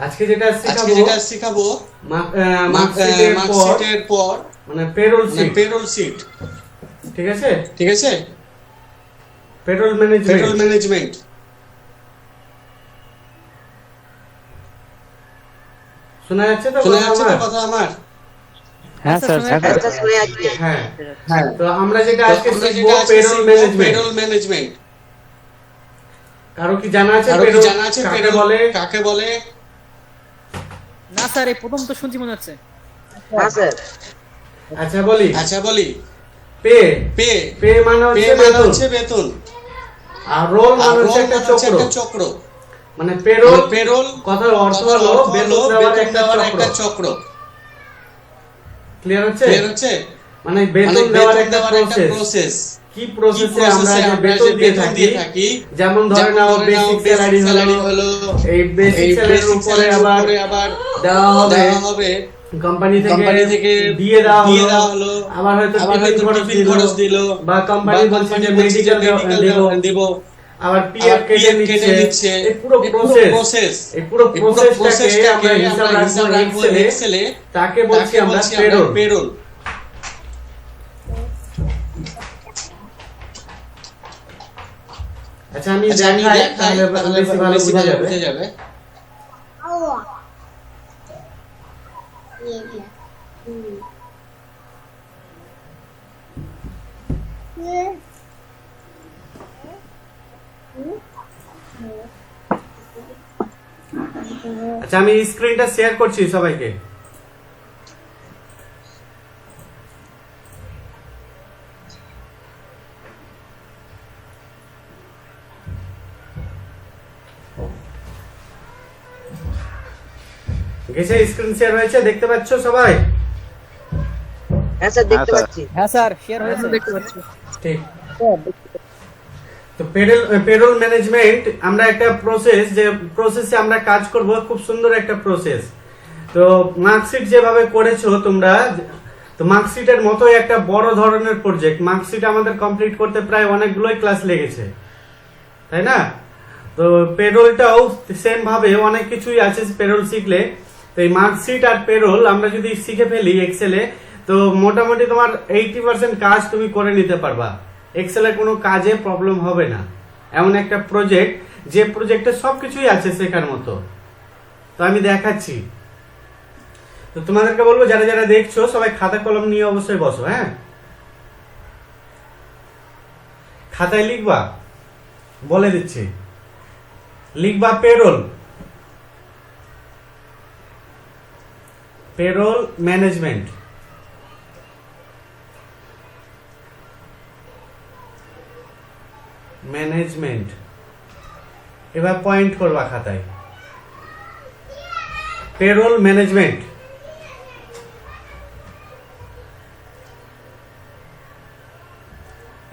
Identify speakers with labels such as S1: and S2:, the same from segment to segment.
S1: আজকে যেটা শিখাবো
S2: মার্কশিটের পর
S1: মানে পেরোল
S2: শিট।
S1: ঠিক আছে পেরোল
S2: ম্যানেজমেন্ট।
S1: শোনা যাচ্ছে তো
S2: কথা আমার?
S3: হ্যাঁ স্যার
S1: হ্যাঁ তো আমরা যেটা আজকে শিখবো পেরোল ম্যানেজমেন্ট। কারো কি জানা আছে কাকে বলে?
S3: না স্যার এই প্রথম তো শুনছি মনে হচ্ছে।
S4: হ্যাঁ স্যার।
S1: আচ্ছা বলি পে মানে হচ্ছে বেতন, আর রোল মানে হচ্ছে একটা চক্র। মানে পেরোল কথার অর্থ হলো বেতন দেওয়ার একটা চক্র। ক্লিয়ার হচ্ছে? মানে বেতন দেওয়ার একটা প্রসেস। কি প্রসেসে আমরা বেতন দিয়ে থাকি, যেমন ধরে নাও বেসিক স্যালারি হলো, এই বেসিক স্যালারির উপরে আবার দেওয়া হবে কোম্পানি থেকে দিয়ে দেওয়া হলো, আবার হয়তো টিফিন খরচ দিল, বা কোম্পানি বলছে যে মেডিকেল দেব, আবার পিএফ কেটে নিচ্ছে। এই পুরো প্রসেসটাকে আমরা হিসাব রাখবো এক্সেলে, তাকে বলছি আমরা পেরোল। আচ্ছা আমি দেখাই তাহলে বেশি ভালো বোঝা যাবে। আচ্ছা আমি স্ক্রিনটা শেয়ার করছি সবাইকে। গেছে? স্ক্রিন শেয়ার হয়েছে, দেখতে পাচ্ছ সবাই?
S4: হ্যাঁ স্যার দেখতে পাচ্ছি।
S3: হ্যাঁ স্যার শেয়ার হয়েছে, দেখতে পাচ্ছি।
S1: ঠিক। তো পেরোল ম্যানেজমেন্ট আমরা একটা প্রসেস, যে প্রসেসে আমরা কাজ করব, খুব সুন্দর একটা প্রসেস। তো মার্কশিট যেভাবে করেছো তোমরা, তো মার্কশিটের মতোই একটা বড় ধরনের প্রজেক্ট। মার্কশিট আমাদের কমপ্লিট করতে প্রায় অনেকগুলোই ক্লাস লেগেছে, তাই না? তো পেরোলটাও সেম ভাবে অনেক কিছুই আছে পেরোল শিখলে। তো এই মার্কশিট আর পেরোল আমরা যদি শিখে ফেলি এক্সেলে, তো মোটামুটি তোমার 80% কাজ তুমি করে নিতে পারবা। এক্সেলে কোনো কাজে প্রবলেম হবে না। এমন একটা প্রজেক্ট, যে প্রজেক্টে সবকিছুই আছে শেখার মতো। তো আমি দেখাচ্ছি। তো তোমাদেরকে বলবো, যারা যারা দেখছো সবাই খাতা কলম নিয়ে অবশ্যই বসো। হ্যাঁ, খাতায় লিখবা, বলে দিচ্ছি। লিখবা পেরোল ম্যানেজমেন্ট। এবার পয়েন্ট করবা খাতায়, পেরোল ম্যানেজমেন্ট।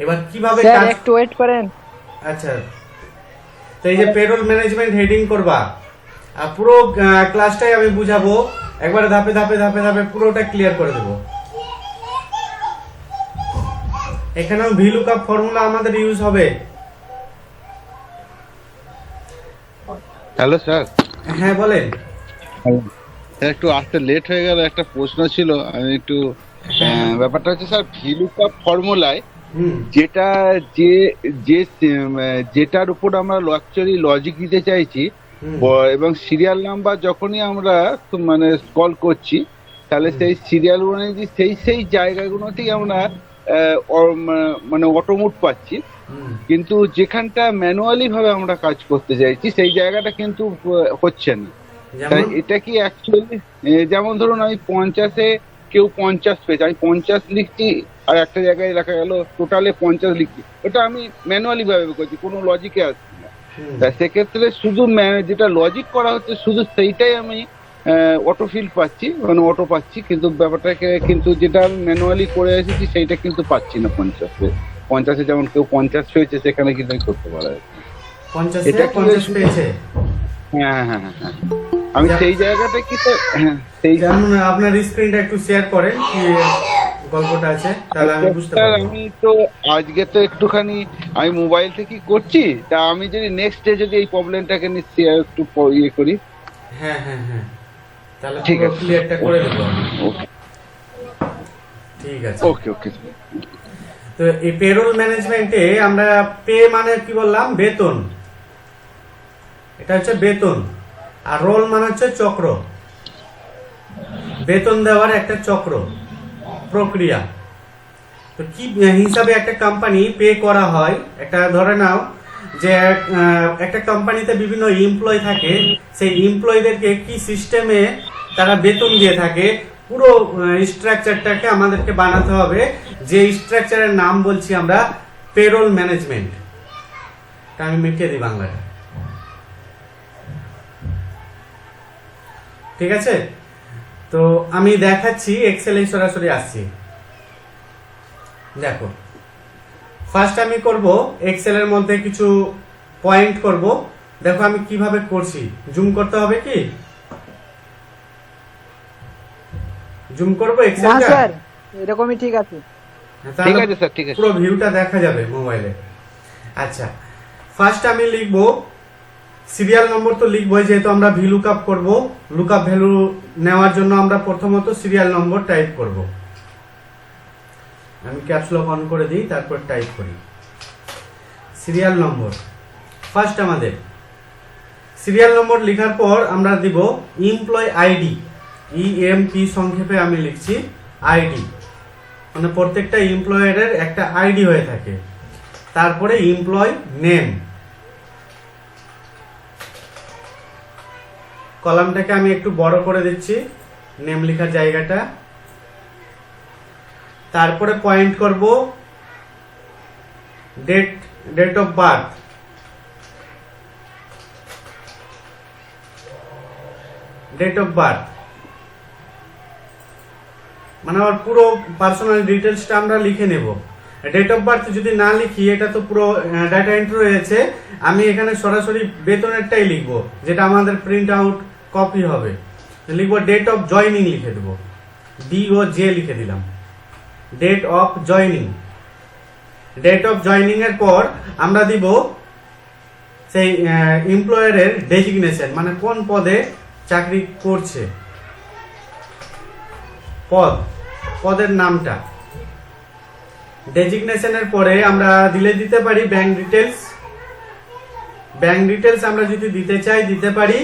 S1: এবার কিভাবে
S3: স্যার একটু ওয়েট করেন।
S1: আচ্ছা, তো এই যে পেরোল ম্যানেজমেন্ট হেডিং করবা, আর পুরো ক্লাসটাই আমি বুঝাবো, একবারে ধাপে ধাপে পুরোটা ক্লিয়ার করে দেবো। এখানেও ভিলুকআপ ফর্মুলা আমাদের ইউজ হবে।
S5: Hello sir.
S1: হ্যাঁ বলেন।
S5: একটু আসতে লেট হয়ে গেল, একটা প্রশ্ন ছিল, আমি একটু ব্যাপারটা হচ্ছে স্যার, ভিলুকআপ ফর্মুলায় যেটা যেটার উপর আমরা অ্যাকচুয়ালি লজিক দিতে চাইছি, এবং সিরিয়াল নাম্বার যখনই আমরা মানে স্ক্রল করছি, তাহলে সেই সিরিয়াল অনুযায়ী সেই জায়গাগুলোতেই আমরা মানে অটোমোট পাচ্ছি। কিন্তু যেখানটা ম্যানুয়ালি ভাবে আমরা কাজ করতে চাইছি সেই জায়গাটা কিন্তু হচ্ছে না। তাই এটা কি অ্যাকচুয়ালি, যেমন ধরুন আমি 50-এ কেউ 50 পেয়েছে, আমি 50 লিখছি, আর একটা জায়গায় লেখা গেল টোটালে 50 লিখছি, ওটা আমি ম্যানুয়ালি ভাবে করছি, কোনো লজিকে আসছে না। তাই সেক্ষেত্রে শুধু যেটা লজিক করা হচ্ছে শুধু সেইটাই আমি অটো ফিল পাচ্ছি, মানে অটো পাচ্ছি, কিন্তু ব্যাপারটাকে কিন্তু যেটা আমি ম্যানুয়ালি করে এসেছি সেইটা কিন্তু পাচ্ছি না। 50-এ যেমন কেউ 50 পেয়েছে, সেখানে কিন্তু আমি করতে পারা যাচ্ছে।
S1: 50 পেয়েছে।
S5: হ্যাঁ, আমি সেই জায়গাটা কি সেই
S1: আপনার স্ক্রিনটা একটু শেয়ার করেন, কি গল্পটা আছে, তাহলে আমি বুঝতে পারবো।
S5: আমি তো আজকে তো একটুখানি আমি মোবাইল থেকে করছি, তা আমি যদি নেক্সট ডে যদি এই প্রবলেমটাকে নিয়ে একটু ইয়ে করি,
S1: হ্যাঁ হ্যাঁ হ্যাঁ, তাহলে
S5: ঠিক
S1: পুরো
S5: আছে।
S1: ক্লিয়ারটা করে দেবো আমি।
S5: ওকে
S1: ঠিক আছে।
S5: ওকে ওকে
S1: তো এই পেরোল ম্যানেজমেন্টে আমরা পে মানে কি বললাম, বেতন, এটা হচ্ছে বেতন, আর রোল মানে হচ্ছে চক্র, বেতন দেওয়ার একটা চক্র প্রক্রিয়া। তো কি হিসাবে একটা কোম্পানি পে করা হয়, একটা ধরে নাও যে একটা কোম্পানিতে বিভিন্ন এমপ্লয় থাকে, সেই এমপ্লয়ীদেরকে কি সিস্টেমে তারা বেতন দিয়ে থাকে, পুরো স্ট্রাকচারটাকে আমাদেরকে বানাতে হবে, যে স্ট্রাকচারের নাম বলছি আমরা পেরোল ম্যানেজমেন্ট। আমি মিটিয়ে দিই বাংলাটা, ঠিক আছে? তো আমি দেখাচ্ছি, এক্সেলে সরাসরি আসছি। দেখো, ফার্স্ট আমি করব এক্সেলের মধ্যে কিছু পয়েন্ট করব। দেখো আমি কিভাবে করছি, জুম করতে হবে কি, জুম করব
S3: না
S1: এক্সেলটা?
S3: স্যার, এরকমই ঠিক আছে।
S5: ঠিক আছে স্যার, ঠিক আছে।
S1: পুরো ভিউটা দেখা যাবে মোবাইলে। আচ্ছা, ফার্স্ট আমি লিখব সিরিয়াল নম্বর, তো লিখবই যেহেতু আমরা ভি লুকআপ করব। লুকআপ ভ্যালু নেওয়ার জন্য আমরা প্রথমত সিরিয়াল নম্বর টাইপ করব। আমি ক্যাপস লক অন করে দিই, তারপর টাইপ করি সিরিয়াল নম্বর। ফার্স্ট আমাদের সিরিয়াল নম্বর লেখার পর আমরা দিব এমপ্লয় আইডি, ইএমপি সংক্ষেপে আমি লিখছি আইডি, মানে প্রত্যেকটা এমপ্লয়ারের একটা আইডি হয়ে থাকে। তারপরে এমপ্লয় নেম, কলামটাকে আমি একটু বড় করে দিচ্ছি, নেম লেখার জায়গাটা। তারপরে পয়েন্ট করব date of birth, date of birth মানে আমার পুরো পার্সোনাল ডিটেলসটা আমরা লিখে নেব। ডেট অফ বার্থ যদি না লিখি, এটা তো পুরো ডাটা এন্ট্রি রয়েছে, আমি এখানে সরাসরি বেতনেরটাই লিখবো, যেটা আমাদের প্রিন্ট আউট কপি হবে। লিখবো ডেট অফ জয়নিং, লিখে দেবো DOJ লিখে দিলাম, date of joining. Date of joining এর পর আমরা দিব সেই এমপ্লয়ারের ডেজিগনেশন, মানে কোন পদে চাকরি করছে, পদের নামটা। ডেজিগনেশনের পরে আমরা দিতে পারি ব্যাংক ডিটেলস। ব্যাংক ডিটেলস আমরা যদি দিতে চাই দিতে পারি।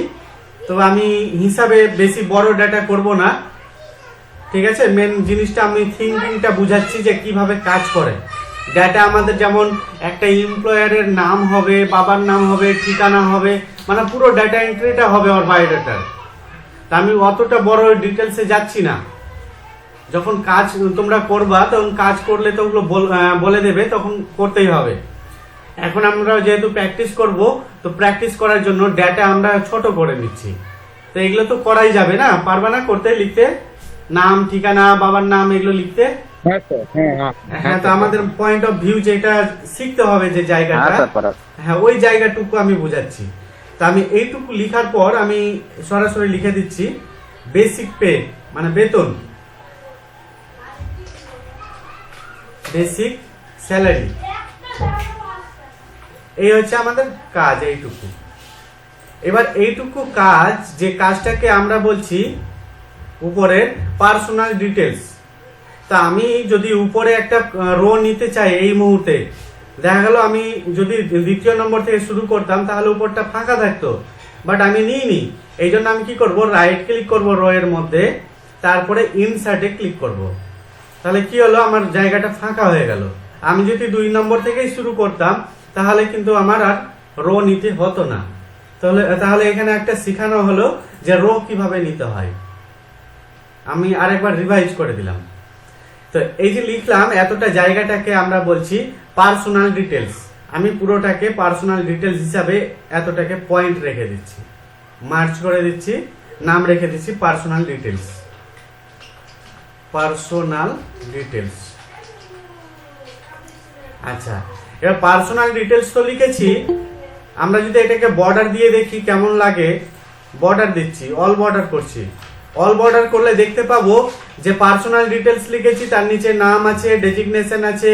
S1: তো আমি হিসাবে বেশি বড় ডাটা করব না, ঠিক আছে? মেন জিনিসটা আমি থিঙ্কিংটা বুঝাচ্ছি যে কিভাবে কাজ করে ডাটা আমাদের। যেমন একটা এমপ্লয়ারের নাম হবে, বাবার নাম হবে, ঠিকানা হবে, মানে পুরো ডাটা এন্ট্রিটা হবে ওর বায়োডাটার। তা আমি অতটা বড় ডিটেলসে যাচ্ছি না। যখন কাজ তোমরা করবা, তখন কাজ করলে তো ওগুলো বলে দেবে, তখন করতেই হবে। এখন আমরা যেহেতু প্র্যাকটিস করব, তো প্র্যাকটিস করার জন্য ডাটা আমরা ছোট করে নিচ্ছি। তো এগুলো তো করাই যাবে না, পারবা না করতে, লিখতে নাম, ঠিকানা, বাবার নাম, এগুলো লিখতে।
S5: হ্যাঁ স্যার,
S1: হ্যাঁ, তো আমাদের পয়েন্ট অফ ভিউ যেটা শিখতে হবে, যে জায়গাটা, হ্যাঁ ওই জায়গাটুকু আমি বুঝাচ্ছি। তা আমি এইটুকু লিখার পর আমি সরাসরি লিখে দিচ্ছি বেসিক পে, মানে বেতন, বেসিক স্যালারি। এই হচ্ছে আমাদের কাজ, এইটুকু। এবার এইটুকু কাজ, যে কাজটাকে আমরা বলছি উপরে পার্সোনাল ডিটেলস। তা আমি যদি উপরে একটা রো নিতে চাই, এই মুহূর্তে দেখা গেল আমি যদি দ্বিতীয় নম্বর থেকে শুরু করতাম, তাহলে উপরটা ফাঁকা থাকতো, বাট আমি নিইনি। এই জন্য আমি কি করব, রাইট ক্লিক করব রো এর মধ্যে, তারপরে ইনসার্টে ক্লিক করব। তাহলে কি হলো, আমার জায়গাটা ফাঁকা হয়ে গেল। আমি যদি 2 নম্বর থেকেই শুরু করতাম, তাহলে কিন্তু আমার আর রো নিতে হতো না। তাহলে এখানে একটা শেখানো হলো যে রো কিভাবে নিতে হয়। আমি আরেকবার রিভাইজ করে দিলাম। তো এই যে লিখলাম, এতটা জায়গাটাকে আমরা বলছি পার্সোনাল ডিটেলস। আমি পুরোটাকে পার্সোনাল ডিটেলস হিসাবে এতটাকে পয়েন্ট রেখে দিচ্ছি, মার্চ করে দিচ্ছি, নাম রেখে দিচ্ছি পার্সোনাল ডিটেলস। Personal details. আচ্ছা, এবার পার্সোনাল ডিটেলস তো লিখেছি। আমরা যদি এটাকে বর্ডার দিয়ে দেখি কেমন লাগে, বর্ডার দিচ্ছি, অল বর্ডার করছি। অল বর্ডার করলে দেখতে পাবো যে পার্সোনাল ডিটেলস লিখেছি, তার নিচে নাম আছে, ডেজিগনেশন আছে,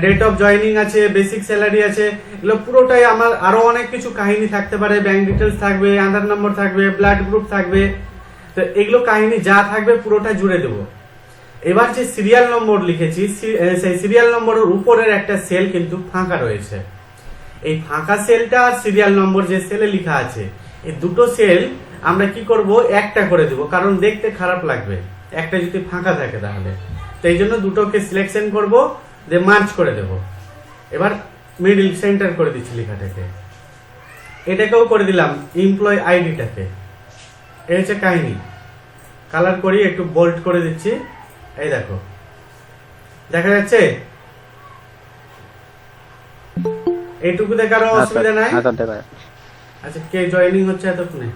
S1: ডেট অফ জয়নিং আছে, বেসিক স্যালারি আছে, এগুলো পুরোটাই আমার আরো অনেক কিছু কাহিনী থাকতে পারে, ব্যাংক ডিটেলস থাকবে, আধার নম্বর থাকবে, ব্লাড গ্রুপ থাকবে। তো এগুলো কাহিনী যা থাকবে পুরোটা জুড়ে দেবো। এবার যে সিরিয়াল নম্বর লিখেছি সেই সিরিয়াল নম্বরের উপরের একটা সেল কিন্তু ফাঁকা রয়েছে। এই ফাঁকা সেলটা আর সিরিয়াল নম্বর যে সেলে লেখা আছে, এই দুটো সেল আমরা কি করব, একটা করে দেব, কারণ দেখতে খারাপ লাগবে একটা যদি ফাঁকা থাকে তাহলে। তো এই জন্য দুটোকে সিলেকশন করব, দিয়ে মার্চ করে দেব। এবার মিডল সেন্টার করে দিচ্ছি লেখাটাকে, এটাকেও করে দিলাম এমপ্লয় আইডিটাকে। এই হচ্ছে কাহিনী। কালার করি, একটু বোল্ড করে দিচ্ছি, এই দেখো দেখা যাচ্ছে। এইটুকু দেখার অসুবিধা নাই। আচ্ছা, কে জয়েনিং হচ্ছে এতক্ষণে?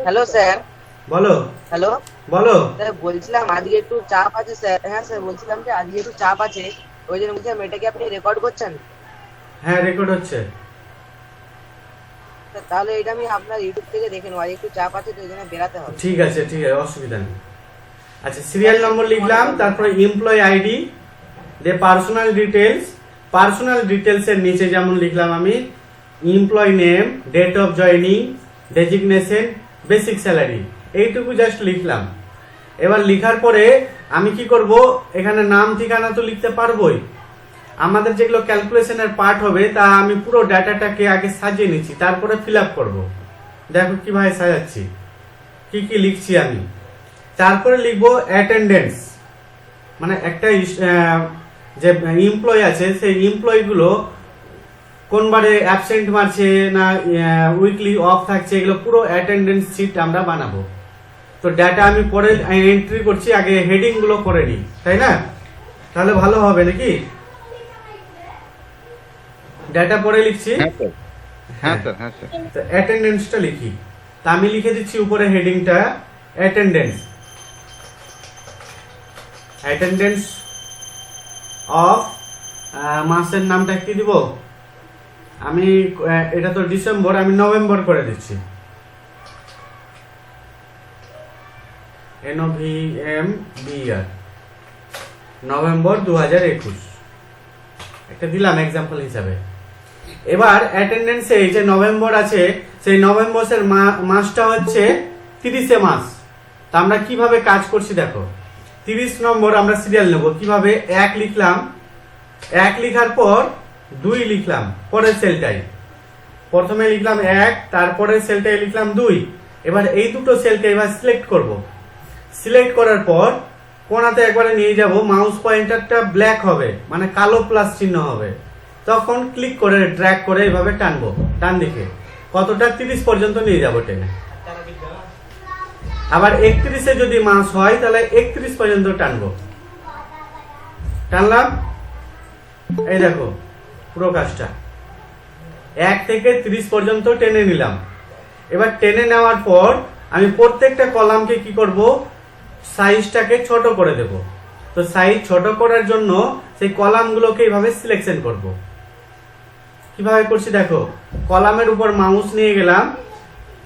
S4: Hello sir.
S1: বলো
S4: হ্যালো
S1: বলো।
S4: স্যার, বলছিলাম আজকে একটু চাপ আছে স্যার। হ্যাঁ স্যার, বলছিলাম যে আজকে একটু চাপ আছে, ওই জন্য বলছিলাম এটা কি আপনি রেকর্ড করছেন?
S1: হ্যাঁ, রেকর্ড হচ্ছে।
S4: স্যার, তাহলে এটা আমি আপনার ইউটিউব থেকে দেখে নেবো, আজ একটু চাপ আছে তো ওই জন্য বেরাতে হবে।
S1: ঠিক আছে, অসুবিধা নেই। আচ্ছা, সিরিয়াল নম্বর লিখলাম, তারপরে employee ID, the personal details. Personal details এর নিচে যেমন লিখলাম আমি employee name, date of joining, designation, basic salary, এইটুকু জাস্ট লিখলাম। এবার লিখার পরে আমি কি করব, এখানে নাম ঠিকানা তো লিখতে পারবোই। আমাদের যেগুলো ক্যালকুলেশনের পার্ট হবে তা আমি পুরো ডাটাটাকে আগে সাজিয়ে নিচ্ছি, তারপরে ফিল আপ করবো। দেখো কিভাবে সাজাচ্ছি, কি কি লিখছি আমি। তারপরে লিখবো অ্যাটেন্ডেন্স, মানে একটা যে এমপ্লয় আছে সেই এমপ্লয় গুলো কোন বারে অ্যাবসেন্ট মারছে না উইকলি অফ থাকছে, এগুলো পুরো অ্যাটেন্ডেন্স শিট আমরা বানাবো। তো ডাটা আমি পরে এন্ট্রি করছি, আগে হেডিং গুলো করে নিই, তাই না? তাহলে ভালো হবে নাকি? ডাটা পরে লিখছি।
S5: হ্যাঁ স্যার, হ্যাঁ স্যার।
S1: তো অ্যাটেন্ডেন্সটা লিখি, তা আমি লিখে দিচ্ছি উপরে হেডিংটা অ্যাটেন্ডেন্স। অ্যাটেন্ডেন্স অফ মাসের নামটা কি দিব আমি, এটা তো ডিসেম্বর, আমি নভেম্বর করে দিচ্ছি। NOVEMBR, নভেম্বর 2021 একটা দিলাম এক্সাম্পল হিসাবে। এবার অ্যাটেন্ডেন্সে এই যে নভেম্বর আছে, সেই নভেম্বরের মাসটা হচ্ছে 30 মাস। তা আমরা কিভাবে কাজ করছি দেখো। 30 নম্বর আমরা সিরিয়াল নেব কিভাবে, 1 লিখলাম, 1 লিখার পর 2 লিখলাম পরের সেলটাই। প্রথমে লিখলাম 1, তারপরে সেলটাই লিখলাম 2। এবার এই দুটো সেলকে এবার সিলেক্ট করব। সিলেক্ট করার পর কোণাতে একবারে নিয়ে যাব, মাউস পয়েন্টারটা ব্ল্যাক হবে, মানে কালো প্লাস চিহ্ন হবে। তখন ক্লিক করে ড্র্যাগ করে এভাবে টানবো ডান দিকে, কতটা 30 পর্যন্ত নিয়ে যাব টেনে। আবার 31-এ যদি মাস হয় তাহলে 31 পর্যন্ত টানবো। টানলাম, এই দেখো পুরো কাজটা 1 থেকে 30 পর্যন্ত টেনে নিলাম। এবার টেনে নেওয়ার পর আমি প্রত্যেকটা কলামকে কি করব, সাইজটাকে ছোট করে দেব। তো সাইজ ছোট করার জন্য সেই কলামগুলোকে এইভাবে সিলেকশন করব। কিভাবে করছি দেখো, কলামের উপর মাউস নিয়ে গেলাম,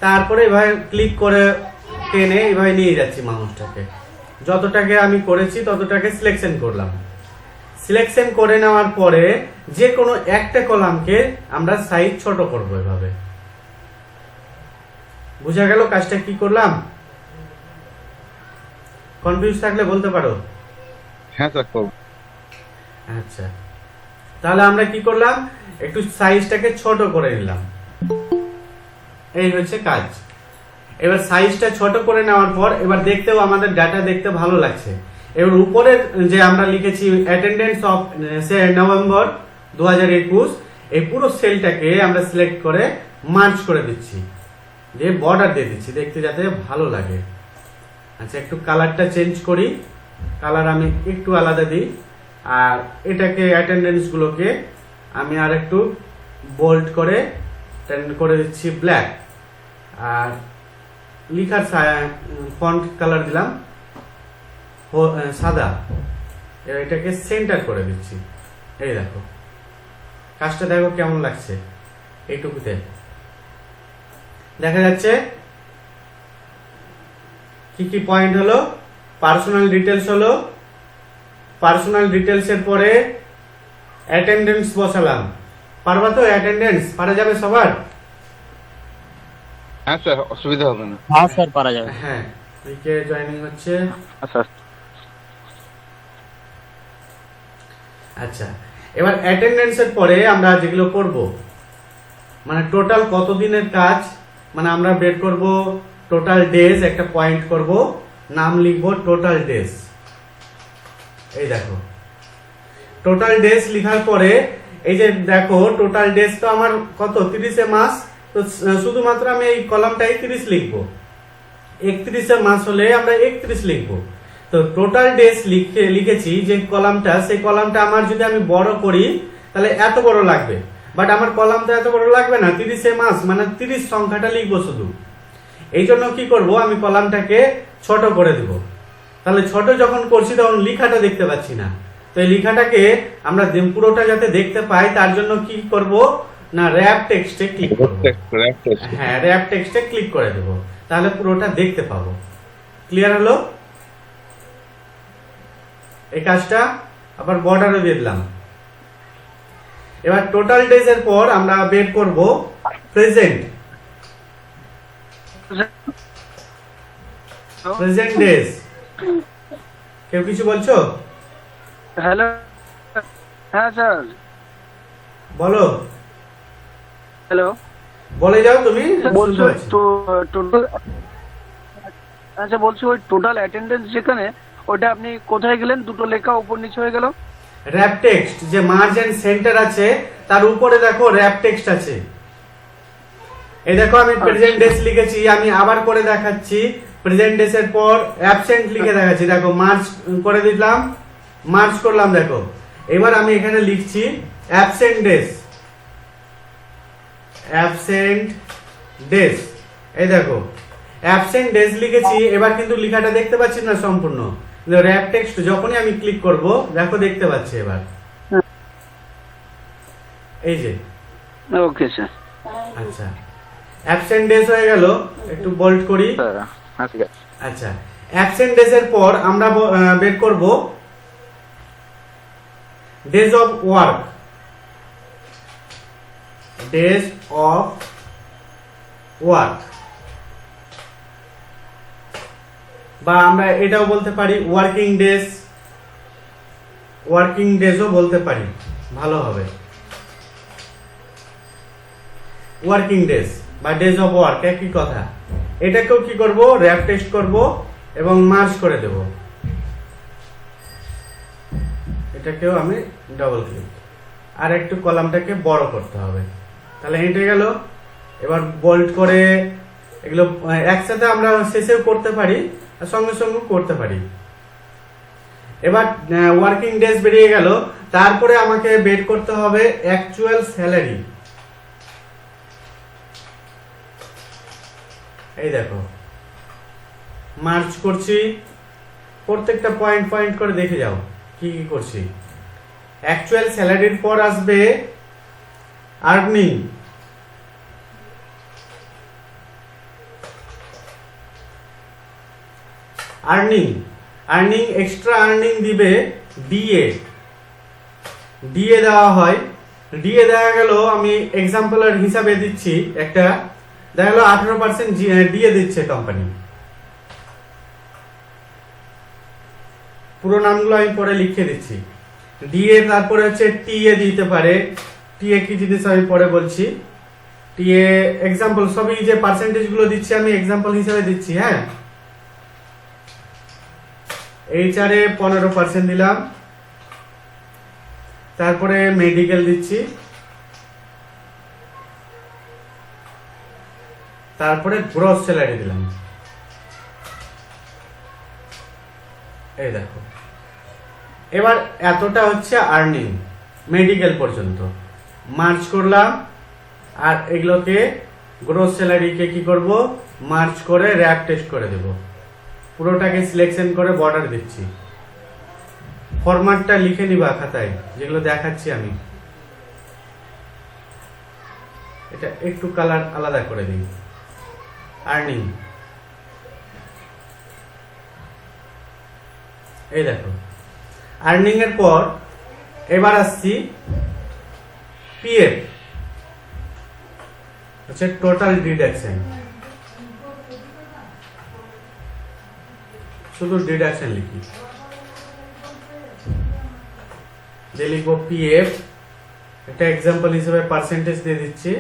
S1: তারপরে এভাবে ক্লিক করে টেনে এভাবে নিয়ে যাচ্ছি মাউসটাকে। যতটাকে আমি করেছি ততটাকে সিলেকশন করলাম। সিলেকশন করে নেওয়ার পরে যে কোনো একটা কলামকে আমরা সাইজ ছোট করব এভাবে। বুঝা গেল কাজটা কি করলাম? কনফিউজ থাকলে বলতে পারো।
S5: হ্যাঁ স্যার,
S1: আচ্ছা, তাহলে আমরা কি করলাম, একটু সাইজটাকে ছোট করে নিলাম। এই হচ্ছে কাজ। এবার সাইজটা ছোট করে নেওয়ার পর এবার দেখতেও আমাদের ডাটা দেখতে ভালো লাগছে। এবার উপরে যে আমরা লিখেছি অ্যাটেন্ডেন্স অফ নভেম্বর 2021, এই পুরো সেলটাকে আমরা সিলেক্ট করে মার্জ করে দিচ্ছি, দিয়ে বর্ডার দিয়ে দিচ্ছি দেখতে যাতে ভালো লাগে। আচ্ছা, একটু কালারটা চেঞ্জ করি, কালার আমি একটু আলাদা দিই। আর এটাকে অ্যাটেন্ডেন্স গুলোকে আমি আর একটু বোল্ড করে দিচ্ছি ব্ল্যাক। আর লিখার ফন্ট কালার দিলাম সাদা। এটাকে সেন্টার করে দিচ্ছি। এই দেখো কাজটা দেখো কেমন লাগছে। এইটুকুতে দেখা যাচ্ছে কি কি পয়েন্ট হলো, পার্সোনাল ডিটেলস হলো, পার্সোনাল ডিটেলস এর পরে অ্যাটেন্ডেন্স বসালাম। পারবা তো? অ্যাটেন্ডেন্স পারা যাবে সবার?
S5: হ্যাঁ স্যার, অসুবিধা হবে না।
S3: হ্যাঁ স্যার পারা যাবে।
S1: হ্যাঁ, এদিকে জয়েনিং হচ্ছে।
S5: আচ্ছা
S1: আচ্ছা, এবার অ্যাটেন্ডেন্স এর পরে আমরা যেগুলো করব, মানে টোটাল কত দিনের কাজ, মানে আমরা বের করব টোটাল ডেজ, একটা পয়েন্ট করব, নাম লিখব টোটাল ডেজ। এই দেখো টোটাল ডেজ লিখার পরে এই যে দেখো টোটাল ডেজ তো আমার কত, 30 মাস, তো শুধুমাত্র আমি এই কলামটাই 30 লিখবো। 31 মাস হলে আমরা 31 লিখবো। তো টোটাল ডেজ লিখেছি যে কলামটা, সেই কলামটা আমার যদি আমি বড় করি তাহলে এত বড় লাগবে, বাট আমার কলামটা এত বড় লাগবে না, 30 মাস মানে 30 সংখ্যাটা লিখবো শুধু। এই জন্য কি করব, আমি কলামটাকে ছোট করে দেব। তাহলে ছোট যখন করছি তখন লেখাটা দেখতে পাচ্ছি না, তো এই লেখাটাকে আমরা পুরোটা যাতে দেখতে পাই তার জন্য কি করব না, র‍্যাপ টেক্সটে ক্লিক করব। হ্যাঁ, র‍্যাপ টেক্সটে ক্লিক করে দেব, তাহলে পুরোটা দেখতে পাবো। ক্লিয়ার হলো? এই কাজটা আবার বর্ডারও দিয়ে দিলাম। এবার টোটাল ডেজ এর পর আমরা বের করব প্রেজেন্ট ডেজ। কেউ কিছু বলছো?
S6: হ্যালো, হ্যাঁ স্যার,
S1: বলো,
S6: হ্যালো,
S1: বলে যাও তুমি।
S6: বলছি তো টোটাল, আচ্ছা বলছি ওই টোটাল অ্যাটেন্ডেন্স যেখানে, ওটা আপনি কোথায় গেলেন? দুটো লেখা উপর নিচে হয়ে গেল।
S1: র‍্যাপ টেক্সট যে মার্জ এন্ড সেন্টার আছে তার উপরে দেখো র‍্যাপ টেক্সট আছে। এই দেখো আমি প্রেজেন্ট ডেজ লিখেছি, আমি আবার করে দেখাচ্ছি। প্রেজেন্ট ডেজ এর পর অ্যাবসেন্ট লিখে দেখাচ্ছি, দেখো মার্জ করে দিলাম, মার্জ করলাম। দেখো এবার আমি এখানে লিখছি অ্যাবসেন্ট ডেজ, অ্যাবসেন্ট ডেজ। এই দেখো অ্যাবসেন্ট ডেজ লিখেছি, এবার কিন্তু লেখাটা দেখতে পাচ্ছি না সম্পূর্ণ, র‍্যাপ টেক্সট যখনই আমি ক্লিক করব দেখো দেখতে পাচ্ছি এবার। এই যে
S6: ওকে স্যার।
S1: আচ্ছা, অ্যাবসেন্ট ডেজ হয়ে গেল, একটু বোল্ড করি।
S5: হ্যাঁ ঠিক আছে।
S1: আচ্ছা, অ্যাবসেন্ট ডেজ এর পর আমরা বের করব days of work, days of work, বা আমরা এটাও বলতে পারি ওয়ার্কিং ডেজ, ওয়ার্কিং ডেজও বলতে পারি, ভালো হবে। ওয়ার্কিং ডেজ বা ডেজ অফ ওয়ার্ক একই কথা। এটাকেও কি করব, র‍্যাপ টেক্সট করব এবং মার্জ করে দেব। এটাকেও আমি ডাবল ক্লিক, আর একটু কলামটাকে বড় করতে হবে, তাহলে এঁটে গেল। এবার বোল্ড করে এগুলো একসাথে আমরা শেষেও করতে পারি আর সঙ্গে সঙ্গে করতে পারি। এবার ওয়ার্কিং ডেজ বেরিয়ে গেল, তারপরে আমাকে বের করতে হবে অ্যাকচুয়াল স্যালারি। এই দেখো মার্চ করছি, প্রত্যেকটা পয়েন্ট পয়েন্ট করে দেখে যাও কি কি করছি। অ্যাকচুয়াল স্যালারির পর আসবে earning, earning, earning extra earning দিবে ডিএ, ডিএ দেওয়া হয়। ডিএ দেওয়া গেল, আমি এক্সাম্পলের হিসাবে দিচ্ছি একটা, দেখা গেল 18% ডিএ দিচ্ছে কোম্পানি। পুরো নামগুলো আমি পরে লিখে দিচ্ছি। ডিএ তারপরে হচ্ছে টিএ দিতে পারে, টিএ কি জিনিস আমি পরে বলছি। টিএ এক্সাম্পল সবই যে পার্সেন্টেজ গুলো দিচ্ছি আমি এক্সাম্পল হিসাবে দিচ্ছি। হ্যাঁ, এইচআরে 15% দিলাম, তারপরে মেডিকেল দিচ্ছি, তারপরে গ্রস স্যালারি দিলাম। এই দেখো এবার এতটা হচ্ছে আর্নিং মেডিকেল পর্যন্ত। মার্চ করলাম, আর এগুলোকে গ্রস স্যালারিকে কি করব, মার্চ করে র‍্যাপ টেক্সট করে দেব। পুরোটাকে সিলেকশন করে বর্ডার দিচ্ছি। ফরম্যাটটা লিখে নিবা খাতায়, যেগুলো দেখাচ্ছি আমি। এটা একটু কালার আলাদা করে দিই। আর্নিং, এই দেখো আর্নিং এর পর এবার আসছি পিএফ, হচ্ছে টোটাল ডিডাকশন, শুধু ডিডাকশন লিখি, যে লিখবো পিএফ, একটা এক্সাম্পল হিসেবে পার্সেন্টেজ দিয়ে দিচ্ছি,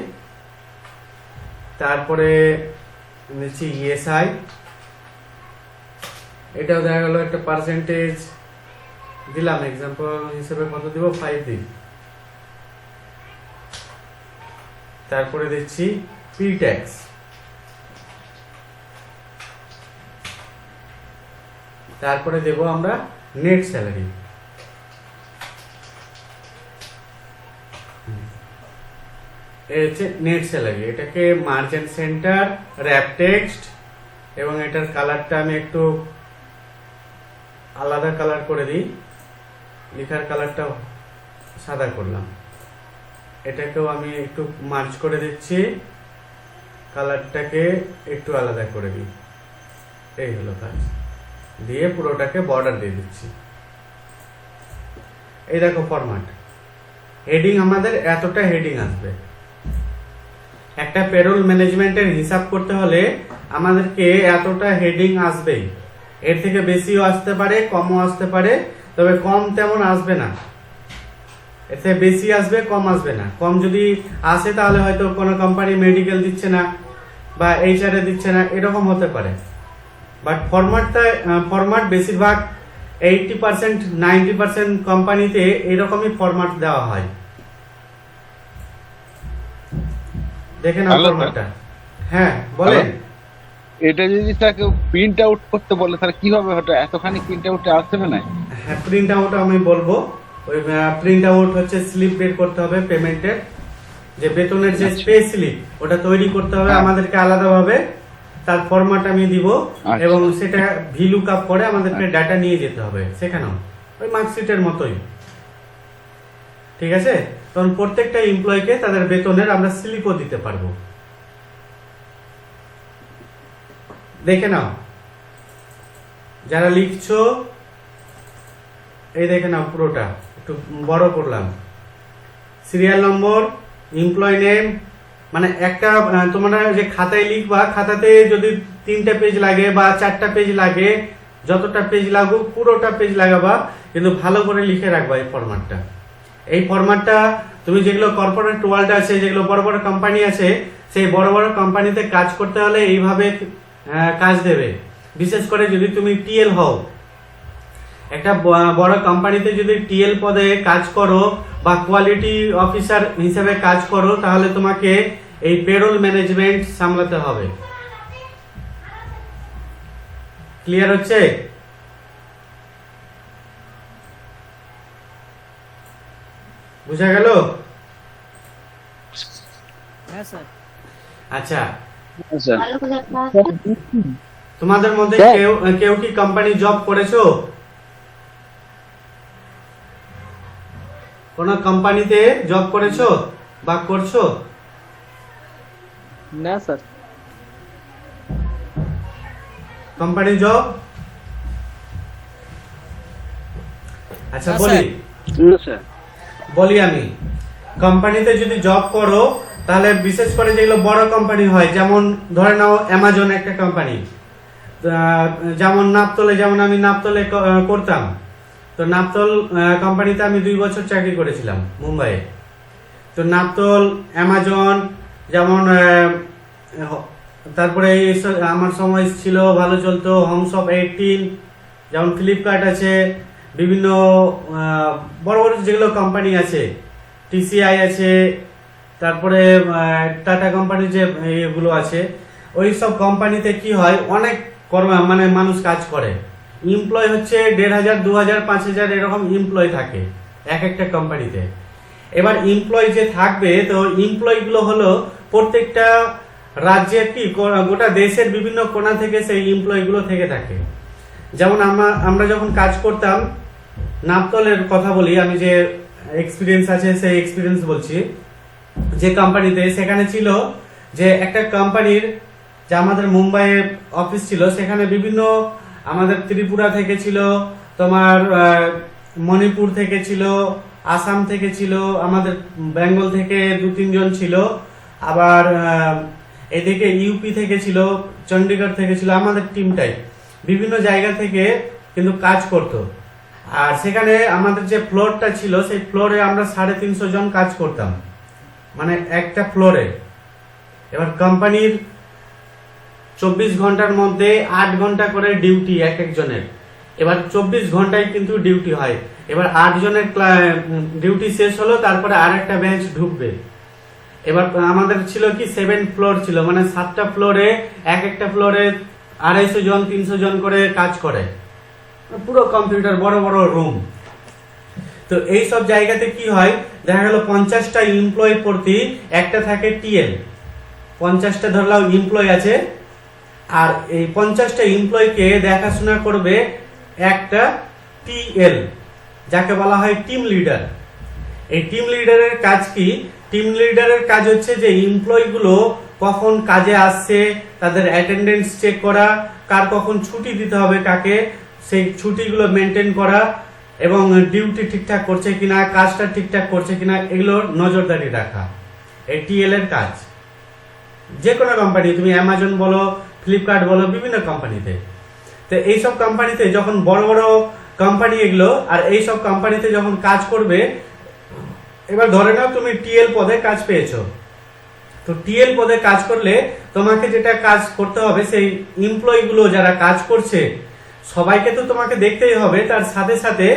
S1: তারপরে দিচ্ছি ইএসআই, এটাও দেখা গেল একটা পার্সেন্টেজ দিলাম, এক্সাম্পল হিসেবে কত দিব, 5 দিন। তারপরে দিচ্ছি পি ট্যাক্স, তারপরে দেব আমরা নেট স্যালারি, এই হচ্ছে নেট স্যালারি। এটাকে মার্চেন্ট সেন্টার, র্যাপ টেক্সট, এবং এটার কালারটা আমি একটু আলাদা কালার করে দিই, লেখার কালারটা সাদা করলাম, এটাকেও আমি একটু মার্চ করে দিচ্ছি, কালারটাকে একটু আলাদা করে দিই, এই হলো কাজ, দিয়ে পুরোটাকে বর্ডার দিয়ে দিচ্ছি। এই দেখো ফরম্যাট, হেডিং আমাদের এতটা হেডিং আসবে। একটা পেরোল ম্যানেজমেন্টের হিসাব করতে হলে আমাদেরকে এতটা হেডিং আসবেই, এর থেকে বেশিও আসতে পারে, কমও আসতে পারে, তবে কম তেমন আসবে না, এর থেকে বেশি আসবে, কম আসবে না। কম যদি আসে তাহলে হয়তো কোনো কোম্পানি মেডিকেল দিচ্ছে না বা এইচআর দিচ্ছে না, এরকম হতে পারে। বাট ফরম্যাট বেশিরভাগ 80% 90% কোম্পানিতে এরকমই ফরম্যাট দেওয়া হয়। দেখে নাও
S5: Hello,
S1: ফরম্যাটটা। হ্যাঁ বলেন।
S5: এটা যদি তাকে প্রিন্ট আউট করতে বলে তাহলে কিভাবে হতো? এতখানি প্রিন্ট আউটে আসবে না?
S1: হ্যাঁ, প্রিন্ট আউট আমি বলবো। ওই প্রিন্ট আউট হচ্ছে স্লিপ বের করতে হবে পেমেন্টের, যে বেতনের যে পে স্লিপ ওটা তৈরি করতে হবে আমাদেরকে আলাদাভাবে, তার ফরম্যাট আমি দিব, এবং সেটা ভিলুক আপ করে আমাদেরকে ডাটা নিয়ে যেতে হবে সেখানেও, ওই মার্কশিটের মতোই। ঠিক আছে, তখন প্রত্যেকটা এমপ্লয়িকে তাদের বেতনের আমরা স্লিপও দিতে পারবো। দেখে নাও যারা লিখছো, এই দেখে নাও পুরোটা একটু বড় করলাম, সিরিয়াল নম্বর, এমপ্লয় নেম, মানে একটা তোমরা যে খাতায় লিখবা, খাতাতে যদি 3টা পেজ লাগে বা 4টা পেজ লাগে, যতটা পেজ লাগুক পুরোটা পেজ লাগাবা, কিন্তু ভালো করে লিখে রাখবা এই ফরম্যাটটা। এই ফরম্যাটটা তুমি যেগুলো কর্পোরেট ওয়ার্ল্ড আছে, যেগুলো বড় বড় কোম্পানি আছে, সেই বড় বড় কোম্পানিতে কাজ করতে হলে এইভাবে কাজ দেবে। বিশেষ করে যদি তুমি টিএল হও, একটা বড় কোম্পানিতে যদি টিএল পদে কাজ করো বা কোয়ালিটি অফিসার হিসেবে কাজ করো, তাহলে তোমাকে এই পেরোল ম্যানেজমেন্ট সামলাতে হবে। ক্লিয়ার হচ্ছে? বুঝা গেল?
S3: হ্যাঁ স্যার।
S1: আচ্ছা,
S5: আচ্ছা,
S1: তোমাদের মধ্যে কেউ কি কোম্পানি জব করেছো? কোন কোম্পানিতে জব করেছো বা করছো?
S3: না স্যার।
S1: Company job? আচ্ছা
S3: না,
S1: বলি
S6: স্যার।
S1: বলি আমি, কোম্পানিতে যদি জব করো তাহলে বিশেষ করে যেগুলো বড় কোম্পানি হয়, যেমন ধরে নাও অ্যামাজন একটা কোম্পানি, যেমন নাপতলে, যেমন আমি নাপতলে করতাম, তো নাপতল কোম্পানিতে আমি 2 বছর চাকরি করেছিলাম মুম্বাইয়ে। তো নাপতল, অ্যামাজন, যেমন তারপরে আমার সময় ছিল ভালো চলতো হোমশপ 18, যেমন ফ্লিপকার্ট আছে, বিভিন্ন বড় বড় যেগুলো কোম্পানি আছে, টিসিআই আছে, তারপরে টাটা কোম্পানির যে এগুলো আছে, ওই সব কোম্পানিতে কি হয়, অনেক মানে মানুষ কাজ করে। এমপ্লয় হচ্ছে 1500, 2000, 5000 এরকম এমপ্লয় থাকে এক একটা কোম্পানিতে। এবার এমপ্লয় যে থাকবে, তো এমপ্লয় গুলো হলো প্রত্যেকটা রাজ্যের কি গোটা দেশের বিভিন্ন কোণা থেকে সেই এমপ্লয় গুলো থেকে থাকে। যেমন আমরা যখন কাজ করতাম, নাপতলের কথা বলি, আমি যে এক্সপিরিয়েন্স আছে সেই এক্সপিরিয়েন্স বলছি, যে কোম্পানিতে সেখানে ছিল যে একটা কোম্পানির যে আমাদের মুম্বাইয়ে অফিস ছিল, সেখানে বিভিন্ন আমাদের ত্রিপুরা থেকে ছিল, তোমার মণিপুর থেকে ছিল, আসাম থেকে ছিল, আমাদের বেঙ্গল থেকে 2-3 জন ছিল, আবার এদিকে ইউপি থেকে ছিল, চণ্ডীগড় থেকে ছিল। আমাদের টিমটাই বিভিন্ন জায়গা থেকে কিন্তু কাজ করতো। আর সেখানে আমাদের যে ফ্লোরটা ছিল সেই ফ্লোরে আমরা 350 জন কাজ করতাম, মানে একটা ফ্লোরে। এবার কোম্পানির 24 ঘন্টার মধ্যে 8 ঘন্টা করে ডিউটি এক একজনের। এবার 24 ঘন্টায় কিন্তু ডিউটি হয়। এবার 8 জনের ডিউটি শেষ হলো, তারপরে আরেকটা বেঞ্চ ঢুকবে। এবার আমাদের ছিল কি 7 ফ্লোর ছিল, মানে 7টা ফ্লোরে, এক একটা ফ্লোরে 250 জন 300 জন করে কাজ করে, পুরো কম্পিউটার, বড় বড় রুম। তো এই সব জায়গাতে কি হয়, দেখা গেল 50টা এমপ্লয়ি প্রতি একটা থাকে টিএল। 50টা ধরলাম এমপ্লয় আছে, আর এই 50টা এমপ্লয়িকে দেখাশোনা করবে একটা টিএল, যাকে বলা হয় টিম লিডার। এই টিম লিডারের কাজ কি? টিম লিডারের কাজ হচ্ছে যে এমপ্লয়ি গুলো কখন কাজে আসছে, তাদের অ্যাটেন্ডেন্স চেক করা, কার কখন ছুটি দিতে হবে কাকে, সেই ছুটিগুলো মেনটেন করা, এবং ডিউটি ঠিকঠাক করছে কিনা, কাজটা ঠিকঠাক করছে কিনা, এগুলো নজরদারি রাখা। এই টিএল এর কাজ যে কোনো কোম্পানি, তুমি অ্যামাজন বলো, ফ্লিপকার্ট বলো, বিভিন্ন কোম্পানিতে। তো এইসব কোম্পানিতে যখন বড় বড় কোম্পানি এগুলো, আর এইসব কোম্পানিতে যখন কাজ করবে, এবার ধরে নাও তুমি টিএল পদে কাজ পেয়েছো। তো টিএল পদে কাজ করলে তোমাকে যেটা কাজ করতে হবে, সেই এমপ্লয়ি গুলো যারা কাজ করছে সবাইকে তো তোমাকে দেখতেই হবে, তার সাথে সাথে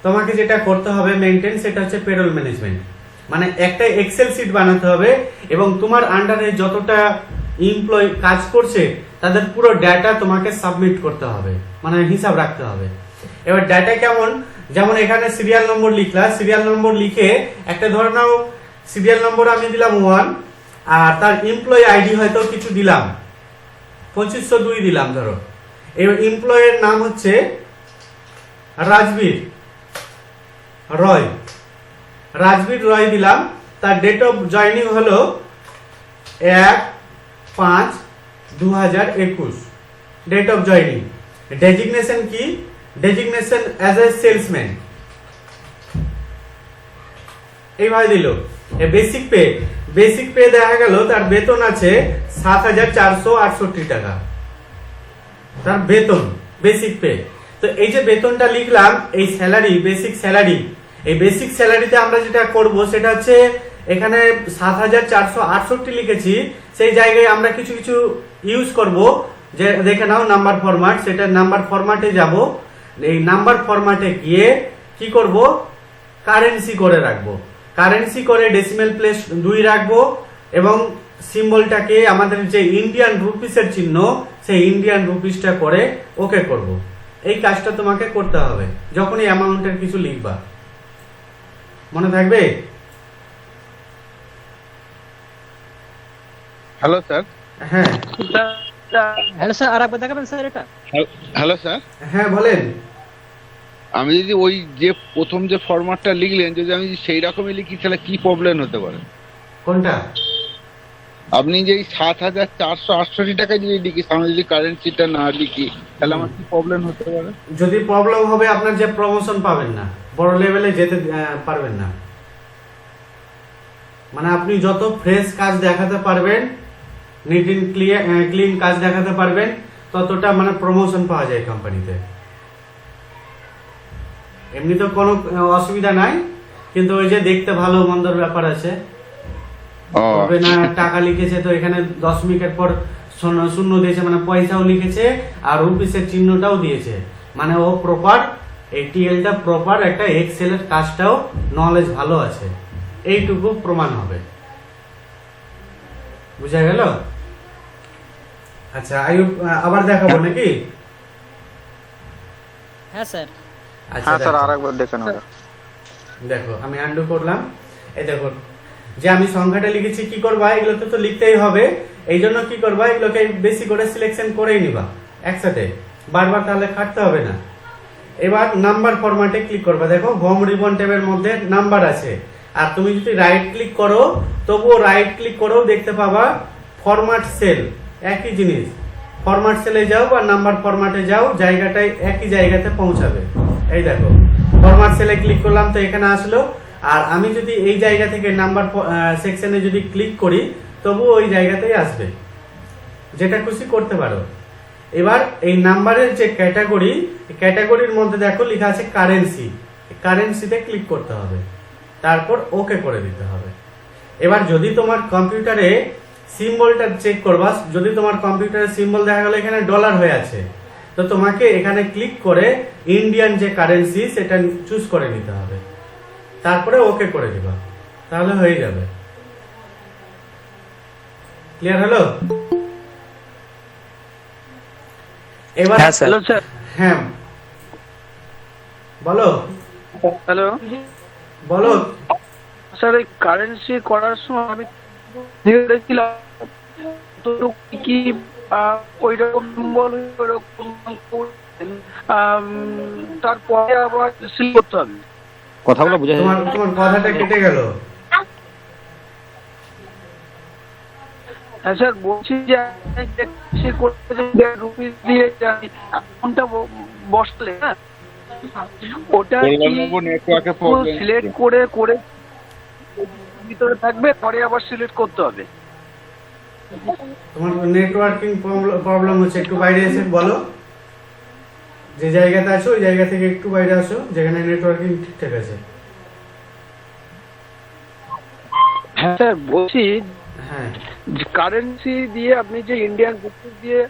S1: তোমাকে যেটা করতে হবে মেইনটেইন, সেটা হচ্ছে পেরোল ম্যানেজমেন্ট। মানে একটা এক্সেল শিট বানাতে হবে, এবং তোমার আন্ডারে যতটা এমপ্লয়ি কাজ করছে তাদের পুরো ডাটা তোমাকে সাবমিট করতে হবে, মানে হিসাব রাখতে হবে। এবার ডাটা কেমন, যেমন এখানে সিরিয়াল নম্বর লিখলা, সিরিয়াল নম্বর লিখে একটা ধরে নাও সিরিয়াল নম্বর আমি দিলাম 1, আর তার এমপ্লয়ি আইডি হয়তো কিছু দিলাম 2502 দিলাম ধরো। এবার এমপ্লয়ের নাম হচ্ছে রাজবীর রয়, রাজবীর রয় দিলাম। তার ডেট অফ জয়নিং হলো 1/5/2021, ডেট অফ জয়নিং। ডেজিগনেশন কি? ডেজিগনেশন অ্যাজ এ সেলসম্যান, এইভাবে দিল। বেসিক পে, বেসিক পে দেখা গেল তার বেতন আছে 7,468 টাকা, তার বেতন বেসিক পে। তো এই যে বেতনটা লিখলাম, এই স্যালারি, বেসিক স্যালারি, এই বেসিক স্যালারিতে আমরা যেটা করব সেটা হচ্ছে এখানে 7,468 লিখেছি, সেই জায়গায় আমরা কিছু কিছু ইউজ করব। যে দেখে নাও নাম্বার ফরম্যাট, সেটা নাম্বার ফরম্যাটে যাব। এই নাম্বার ফরম্যাটে গিয়ে কি করব, কারেন্সি করে রাখবো, কারেন্সি করে ডেসিমেল প্লেস 2 রাখবো, এবং সিম্বলটাকে আমাদের যে ইন্ডিয়ান রুপিসের চিহ্ন, সেই ইন্ডিয়ান রুপিসটা করে ওকে করব। এই কাজটা তোমাকে করতে হবে যখনই অ্যামাউন্টের কিছু লিখবা, মনে থাকবে?
S5: Hello sir.
S1: হ্যাঁ
S3: হ্যালো স্যার, আর একবার দেখাবেন স্যার এটা?
S5: হ্যালো স্যার,
S1: হ্যাঁ বলেন।
S5: আমি যদি ওই যে প্রথম যে ফরম্যাটটা লিখলেন, যদি আমি সেই রকমই লিখি তাহলে কি প্রবলেম হতে পারে?
S1: কোনটা?
S5: আপনি যে 7,468 টাকা যদি লিখি, সামনে যদি কারেন্সিটা না লিখি, তাহলে আমার কি প্রবলেম হতে পারে?
S1: যদি প্রবলেম হবে, আপনার যে প্রমোশন পাবেন না, বড় লেভেলে যেতে পারবেন না। মানে আপনি যত ফ্রেশ কাজ দেখাতে পারবেন, নিট এন্ড ক্লিন কাজ দেখাতে পারবেন, ততটা মানে প্রমোশন পাওয়া যায় কোম্পানিতে। এমনি তো কোনো অসুবিধা নাই, কিন্তু ওই যে দেখতে ভালো মন্দর ব্যাপার আছে। হবে না, টাকা লিখেছে তো এখানে দশমিকের পর শূন্য দিয়েছে, মানে পয়সাও লিখেছে আর রুপিসের চিহ্নটাও দিয়েছে, মানে ও প্রপার, এই টিএলটা প্রপার, একটা এক্সেল এর কাজটাও নলেজ ভালো আছে, এইটুকু প্রমাণ হবে। বুঝা গেল? আচ্ছা, আবার দেখাবো নাকি?
S3: হ্যাঁ স্যার।
S1: আচ্ছা স্যার, আরেকবার দেখেন। দেখো আমি আন্ডু করলাম, এই দেখো যে আমি সংখ্যাটা লিখেছি, কি করবা, এগুলো তো লিখতেই হবে। এই জন্য কি করবা, এগুলোকে বেশি করে সিলেকশন করেই নিবা একসাথে, বারবার তাহলে খাটতে হবে না। এবার নাম্বার ফরম্যাটে ক্লিক করবা। দেখো হোম রিবন ট্যাবের মধ্যে নাম্বার আছে, আর তুমি যদি রাইট ক্লিক করো, তবুও রাইট ক্লিক করেও দেখতে পাবা ফরম্যাট সেল, একই জিনিস। ফরম্যাট সেলে যাও বা নাম্বার ফরম্যাটে যাও, জায়গাটায় একই জায়গাতে পৌঁছাবে। এই দেখো ফরম্যাট সেলে ক্লিক করলাম তো এখানে আসলো। আর আমি যদি এই জায়গা থেকে নাম্বার সেকশনে যদি ক্লিক করি তবু ওই জায়গাতেই আসবে, যেটা খুশি করতে পারো। এবার এই নাম্বারের যে ক্যাটাগরি, ক্যাটাগরির মধ্যে দেখো লেখা আছে কারেন্সি, কারেন্সিতে ক্লিক করতে হবে, তারপর ওকে করে দিতে হবে। এবার যদি তোমার কম্পিউটারে সিম্বলটা চেক করবা, যদি তোমার কম্পিউটারে সিম্বল দেখা গেল এখানে ডলার হয়ে আছে, তো তোমাকে এখানে ক্লিক করে ইন্ডিয়ান যে কারেন্সি সেটা চুজ করে নিতে হবে, তারপরে ওকে করে দিবা, তাহলে হয়ে যাবে। ক্লিয়ার হলো? এবার
S6: হ্যালো স্যার।
S1: হ্যাঁ বলো
S6: হ্যালো
S1: বলো।
S6: স্যার, এই কারেন্সি করার সময় আমি দেখছিলাম তো কি ওই রকম সিম্বল ওই রকম তারপরে আবার সিল করতে হবে।
S3: কথাগুলো বুঝা
S1: তোমার তোমার কথাটা কেটে গেল।
S6: হ্যাঁ স্যার, বলছি যে সে করতে রুপিস দিয়ে অ্যাকাউন্টটা বসলে, হ্যাঁ, ওটা
S5: নেটওয়ার্কের প্রবলেম
S6: সিলেক্ট করে করে ভিতরে থাকবে, পরে আবার সিলেক্ট করতে হবে।
S1: তোমার নেটওয়ার্কিং প্রবলেম হচ্ছে, একটু বাইরে এসে বলো। যে জায়গাতে আছো ওই জায়গা থেকে একটু বাইরে আসো, যেখানে নেটওয়ার্কিং ঠিকঠাক আছে।
S6: হ্যাঁ স্যার, বলছি
S1: হ্যাঁ
S6: কারেন্সি দিয়ে আপনি যে ইন্ডিয়ান রুপিস দিয়ে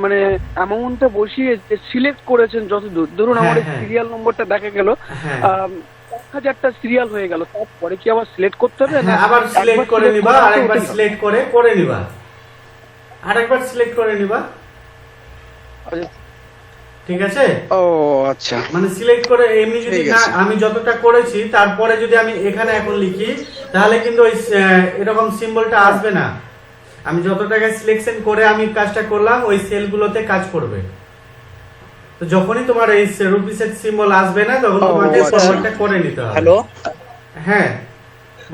S6: মানে অ্যামাউন্টটা বসিয়ে সিলেক্ট করেছেন, যতদূর ধরুন
S1: হ্যাঁ,
S6: আমার
S1: হ্যাঁ।
S6: সিরিয়াল নম্বরটা দেখা গেল
S1: হ্যাঁ
S6: 1000টা সিরিয়াল হয়ে গেল, তারপরে কি আবার সিলেক্ট করতে হবে?
S1: হ্যাঁ, আবার সিলেক্ট করে নিবা, আরেকবার সিলেক্ট করে করে নিবা, আরেকবার সিলেক্ট করে নিবা, ঠিক আছে?
S6: ও আচ্ছা।
S1: মানে সিলেক্ট করে এমনি যদি
S6: ঠিক
S1: না,
S6: আছে।
S1: আমি যতটা করেছি তারপরে যদি আমি এখানে এখন লিখি তাহলে কিন্তু ওই এরকম সিম্বলটা আসবে না। আমি যত টাকা সিলেকশন করে আমি কাজটা করলাম ওই সেলগুলোতে কাজ করবে। তো যখনই তোমার এই রুপিসের সিম্বল আসবে না তখন তোমাকে
S6: আচ্ছা।
S1: ফরওয়ার্ডটা করে নিতে হবে।
S7: হ্যালো
S1: হ্যাঁ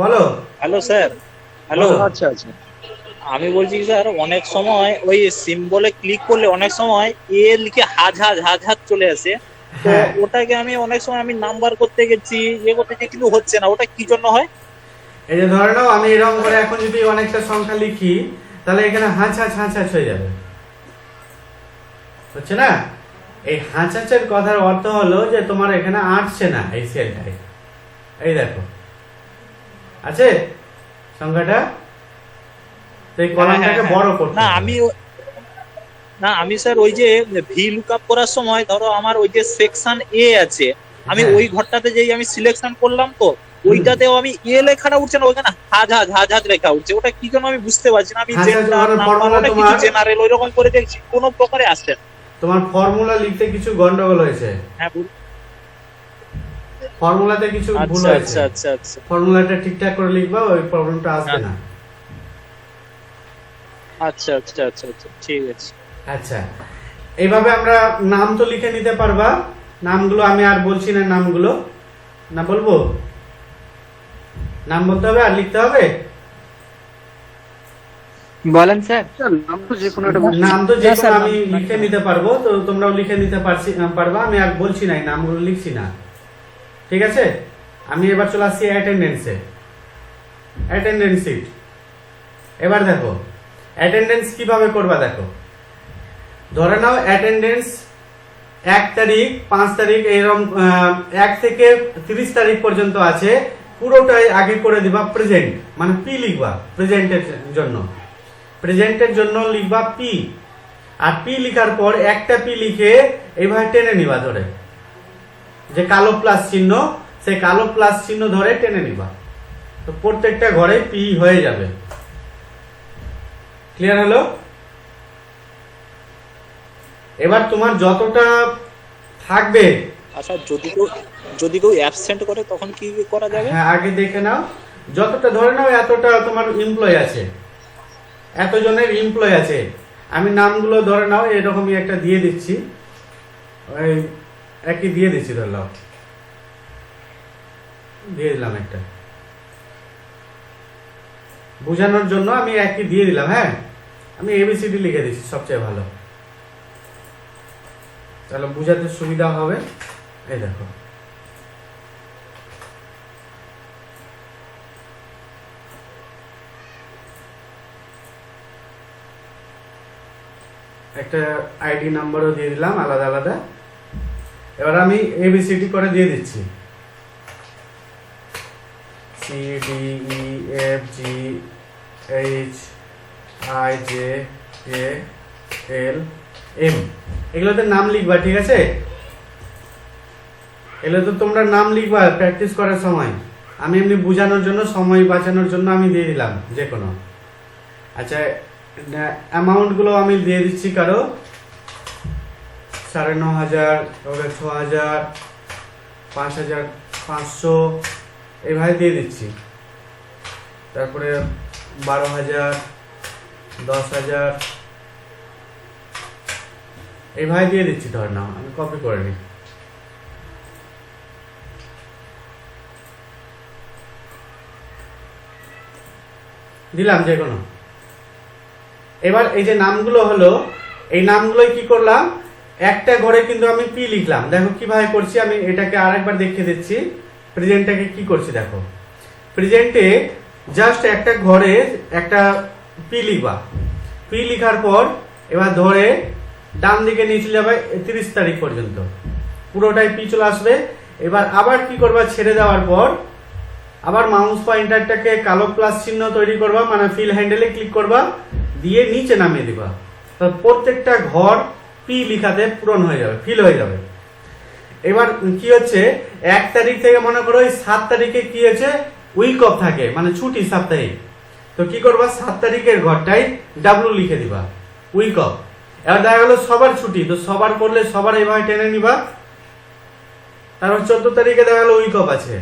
S1: বলো।
S7: Hello sir. হ্যালো,
S6: আচ্ছা আচ্ছা।
S7: আমি বলছি কি স্যার, অনেক সময় ওই সিম্বলে ক্লিক করলে অনেক সময় এ লিখে হাজ চলে আসে। তো
S1: হ্যাঁ
S7: ওটাকে আমি অনেক সময় আমি নাম্বার করতে গেছি, করতে গেছি, কিন্তু হচ্ছে না। ওটা কি জন্য হয়?
S1: এই যে ধরে নাও আমি এরকম করে এখন যদি অনেকটা সংখ্যা লিখি তাহলে এখানে হাঁচ হয়ে যাবে, হচ্ছে না? এই হাঁচের কথার অর্থ হলো যে তোমার এখানে আটছে না এই সেলটাই। এই দেখো আছে সংখ্যাটা, তো এই কলামটাকে বড় করতে
S7: না
S1: হবে।
S7: আমি স্যার ওই যে ভি লুকআপ করার সময় ধরো আমার ওই যে সেকশন এ আছে, আমি
S1: হ্যাঁ।
S7: ওই ঘরটাতে যেই আমি সিলেকশন করলাম, তো ওইটাতেও আমি এ লেখাটা উঠছে না, ওখানে হাজ লেখা উঠছে। ওটা কি জন্য আমি বুঝতে পারছি না। আমি
S1: ফর্মুলা
S7: কিছু
S1: তোমার
S7: জেনারেল ওই রকম করে দেখছি, কোনো প্রকারে আসছে না।
S1: তোমার ফর্মুলা লিখতে কিছু গন্ডগোল হয়েছে,
S7: হ্যাঁ,
S1: ফর্মুলাতে কিছু ভুল
S7: আচ্ছা
S1: হয়েছে।
S7: আচ্ছা আচ্ছা আচ্ছা
S1: ফর্মুলাটা ঠিকঠাক করে লিখবা, ওই প্রবলেমটা আসবে না।
S7: আচ্ছা আচ্ছা আচ্ছা আচ্ছা ঠিক আছে।
S1: আচ্ছা, এইভাবে আমরা নাম তো লিখে নিতে পারবা। নামগুলো আমি আর বলছি না, নামগুলো না বলবো, নাম বলতে হবে আর লিখতে হবে।
S3: বলেন স্যার।
S6: নাম তো যে কোনো একটা
S1: নাম তো যে
S3: হ্যাঁ, স্যার,
S1: আমি
S3: নাম-
S1: লিখে নিতে পারবো, তো তোমরাও লিখে নিতে পারবা। আমি আর বলছি না, এই নামগুলো লিখছি না, ঠিক আছে? আমি এবার চলে আসছি অ্যাটেন্ডেন্সে, অ্যাটেন্ডেন্স শিট। এবার দেখো অ্যাটেন্ডেন্স কিভাবে করবা। দেখো ধরে নাও অ্যাটেন্ডেন্স 1 তারিখ 5 তারিখ এরকম 1 থেকে 30 তারিখ পর্যন্ত আছে, পুরোটাই আগে করে দিবা প্রেজেন্ট, মানে পি লিখবা প্রেজেন্টের জন্য। প্রেজেন্টের জন্য লিখবা পি, আর পি লিখার পর একটা পি লিখে এইভাবে টেনে নিবা, ধরে যে কালো প্লাস চিহ্ন, সেই কালো প্লাস চিহ্ন ধরে টেনে নিবা, তো প্রত্যেকটা ঘরে পি হয়ে যাবে। ক্লিয়ার হলো? এবার তোমার যতটা থাকবে,
S7: আচ্ছা, যদি কেউ অ্যাবসেন্ট করে তখন কি করা যাবে?
S1: হ্যাঁ আগে দেখে নাও, যতটা ধরে নাও এতটা তোমার এমপ্লয় আছে, এতজনের এমপ্লয় আছে। আমি নামগুলো ধরে নাও এরকমই একটা দিয়ে দিচ্ছি, ওই একই দিয়ে দিচ্ছি, ধরে নাও দিয়ে দিলাম একটা, বোঝানোর জন্য আমি একই দিয়ে দিলাম। হ্যাঁ আমি এবিসিডি লিখে দিচ্ছি, সবচেয়ে ভালো, তাহলে বুঝাতে সুবিধা হবে। এই দেখো একটা আইডি নাম্বারও দিয়ে দিলাম আলাদা আলাদা। এবার আমি এবিসিডি করে দিয়ে দিচ্ছি, C D E F G H I J K L M, এগুলোতে নাম লিখবা, ঠিক আছে? এগুলো তো তোমরা নাম লিখবা প্র্যাকটিস করার সময়। আমি এমনি বোঝানোর জন্য, সময় বাঁচানোর জন্য আমি দিয়ে দিলাম যে কোনো। আচ্ছা, অ্যামাউন্ট গুলো আমি দিয়ে দিচ্ছি কারো 9,500, 6,000, 5,500 এইভাবে দিয়ে দিচ্ছি। তারপরে 12,000, 10,000 এইভাবে দিয়ে দিচ্ছি। ধর নাও, আমি কপি করে নিই। দিলাম যে কোনো। এবার এই যে নামগুলো হলো, এই নামগুলোই কি করলাম, একটা ঘরে কিন্তু আমি পি লিখলাম। দেখো কিভাবে করছি, আমি এটাকে আরেকবার দেখিয়ে দিচ্ছি। প্রেজেন্টটাকে কি করছি দেখো, প্রেজেন্টে জাস্ট একটা ঘরে একটা পি লিখবা। পি লিখার পর এবার ধরে ডান দিকে নিয়ে চলে যাবে 30 তারিখ পর্যন্ত, পুরোটাই পি চলে আসবে। এবার আবার কি করবা, ছেড়ে দেওয়ার পর আবার মাউস পয়েন্টারটাকে কালো প্লাস চিহ্ন তৈরি করবা, মানে ফিল হ্যান্ডেলে ক্লিক করবা, দিয়ে নিচে নামিয়ে দিবা। তো প্রত্যেকটা ঘর পি লিখাতে পূরণ হয়ে যাবে, ফিল হয়ে যাবে। এবার কি হচ্ছে, 1 তারিখ থেকে মনে করো 7 তারিখে কি হয়েছে, উইক অফ থাকে, মানে ছুটি সাপ্তাহিক। তো কি করবা, 7 তারিখের ঘরটাই ডাব্লু লিখে দিবা, উইক অফ। এবার দেখা গেল সবার ছুটি, তো সবার করলে সবার এইভাবে টেনে নিবা। তারপর 14 তারিখে দেখা গেল উইক অফ আছে,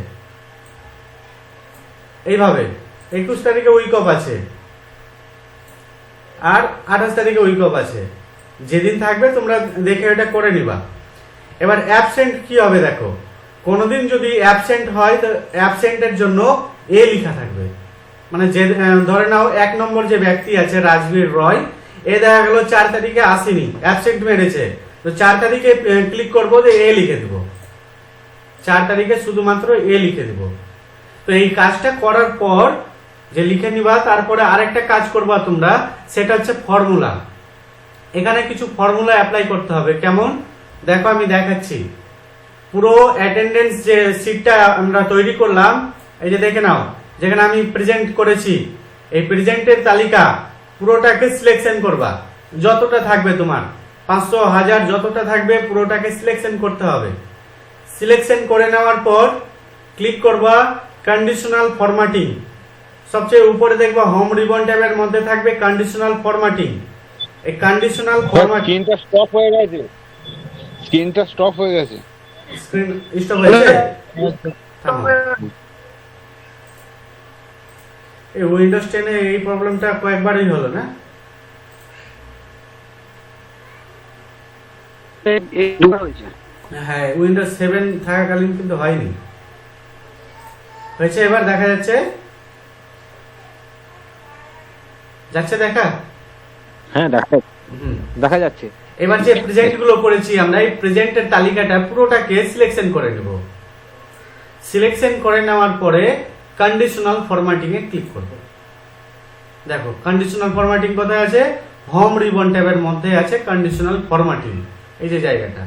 S1: এইভাবে 21 তারিখে উইক অফ আছে, আর 28 তারিখে উইক অফ আছে। যেদিন থাকবে তোমরা দেখে এটা করে নিবা। এবার অ্যাবসেন্ট কি হবে দেখো, কোনোদিন যদি অ্যাবসেন্ট হয় তো অ্যাবসেন্টের জন্য এ লেখা থাকবে। মানে যে ধরে নাও 1 নম্বর যে ব্যক্তি আছে রাজবীর রয়, এ দেখা গেল 4 তারিখে আসেনি, অ্যাবসেন্ট মেরেছে, তো 4 তারিখে ক্লিক করবো যে এ লিখে দিব, 4 তারিখে শুধুমাত্র এ লিখে দিব। তো এই কাজটা করার পর যে লিখে নিবা, তারপরে আরেকটা কাজ করবা তোমরা, সেটা হচ্ছে ফর্মুলা। এখানে কিছু ফর্মুলা অ্যাপ্লাই করতে হবে। কেমন দেখো, আমি দেখাচ্ছি। পুরো অ্যাটেন্ডেন্স যে শীটটা আমরা তৈরি করলাম, এই যে দেখে নাও, যেখানে আমি প্রেজেন্ট করেছি, এই প্রেজেন্টের তালিকা পুরোটাকে সিলেকশন করবা। যতটা থাকবে তোমার 500, 1000 যতটা থাকবে পুরোটাকে সিলেকশন করতে হবে। সিলেকশন করে নেওয়ার পর ক্লিক করবা কন্ডিশনাল ফরম্যাটিং। সবচেয়ে উপরে দেখবা হোম রিবন ট্যাবের মধ্যে থাকবে কন্ডিশনাল ফরম্যাটিং। এই কন্ডিশনাল ফরম্যাটিং,
S5: স্ক্রিনটা স্টপ হয়ে গেছে, স্ক্রিনটা স্টপ হয়ে গেছে,
S1: স্ক্রিন স্টপ হয়েছে। এই উইন্ডোজ 10 এ এই প্রবলেমটা কয়েকবারই হলো না? হ্যাঁ, উইন্ডোজ 7 থাকাকালীন কিন্তু হয়নি, হয়েছে। এবার দেখা যাচ্ছে, যাচ্ছে দেখা,
S8: হ্যাঁ দেখা যাচ্ছে।
S1: এবার যে প্রেজেন্ট গুলো করেছি আমরা, এই প্রেজেন্টের তালিকাটা পুরোটাকে সিলেকশন করে নেব। সিলেকশন করে নেওয়ার পরে কন্ডিশনাল ফরম্যাটিং এ ক্লিক করব। দেখো কন্ডিশনাল ফরম্যাটিং কোথায় আছে, হোম রিবন ট্যাবের মধ্যে আছে কন্ডিশনাল ফরম্যাটিং, এই যে জায়গাটা।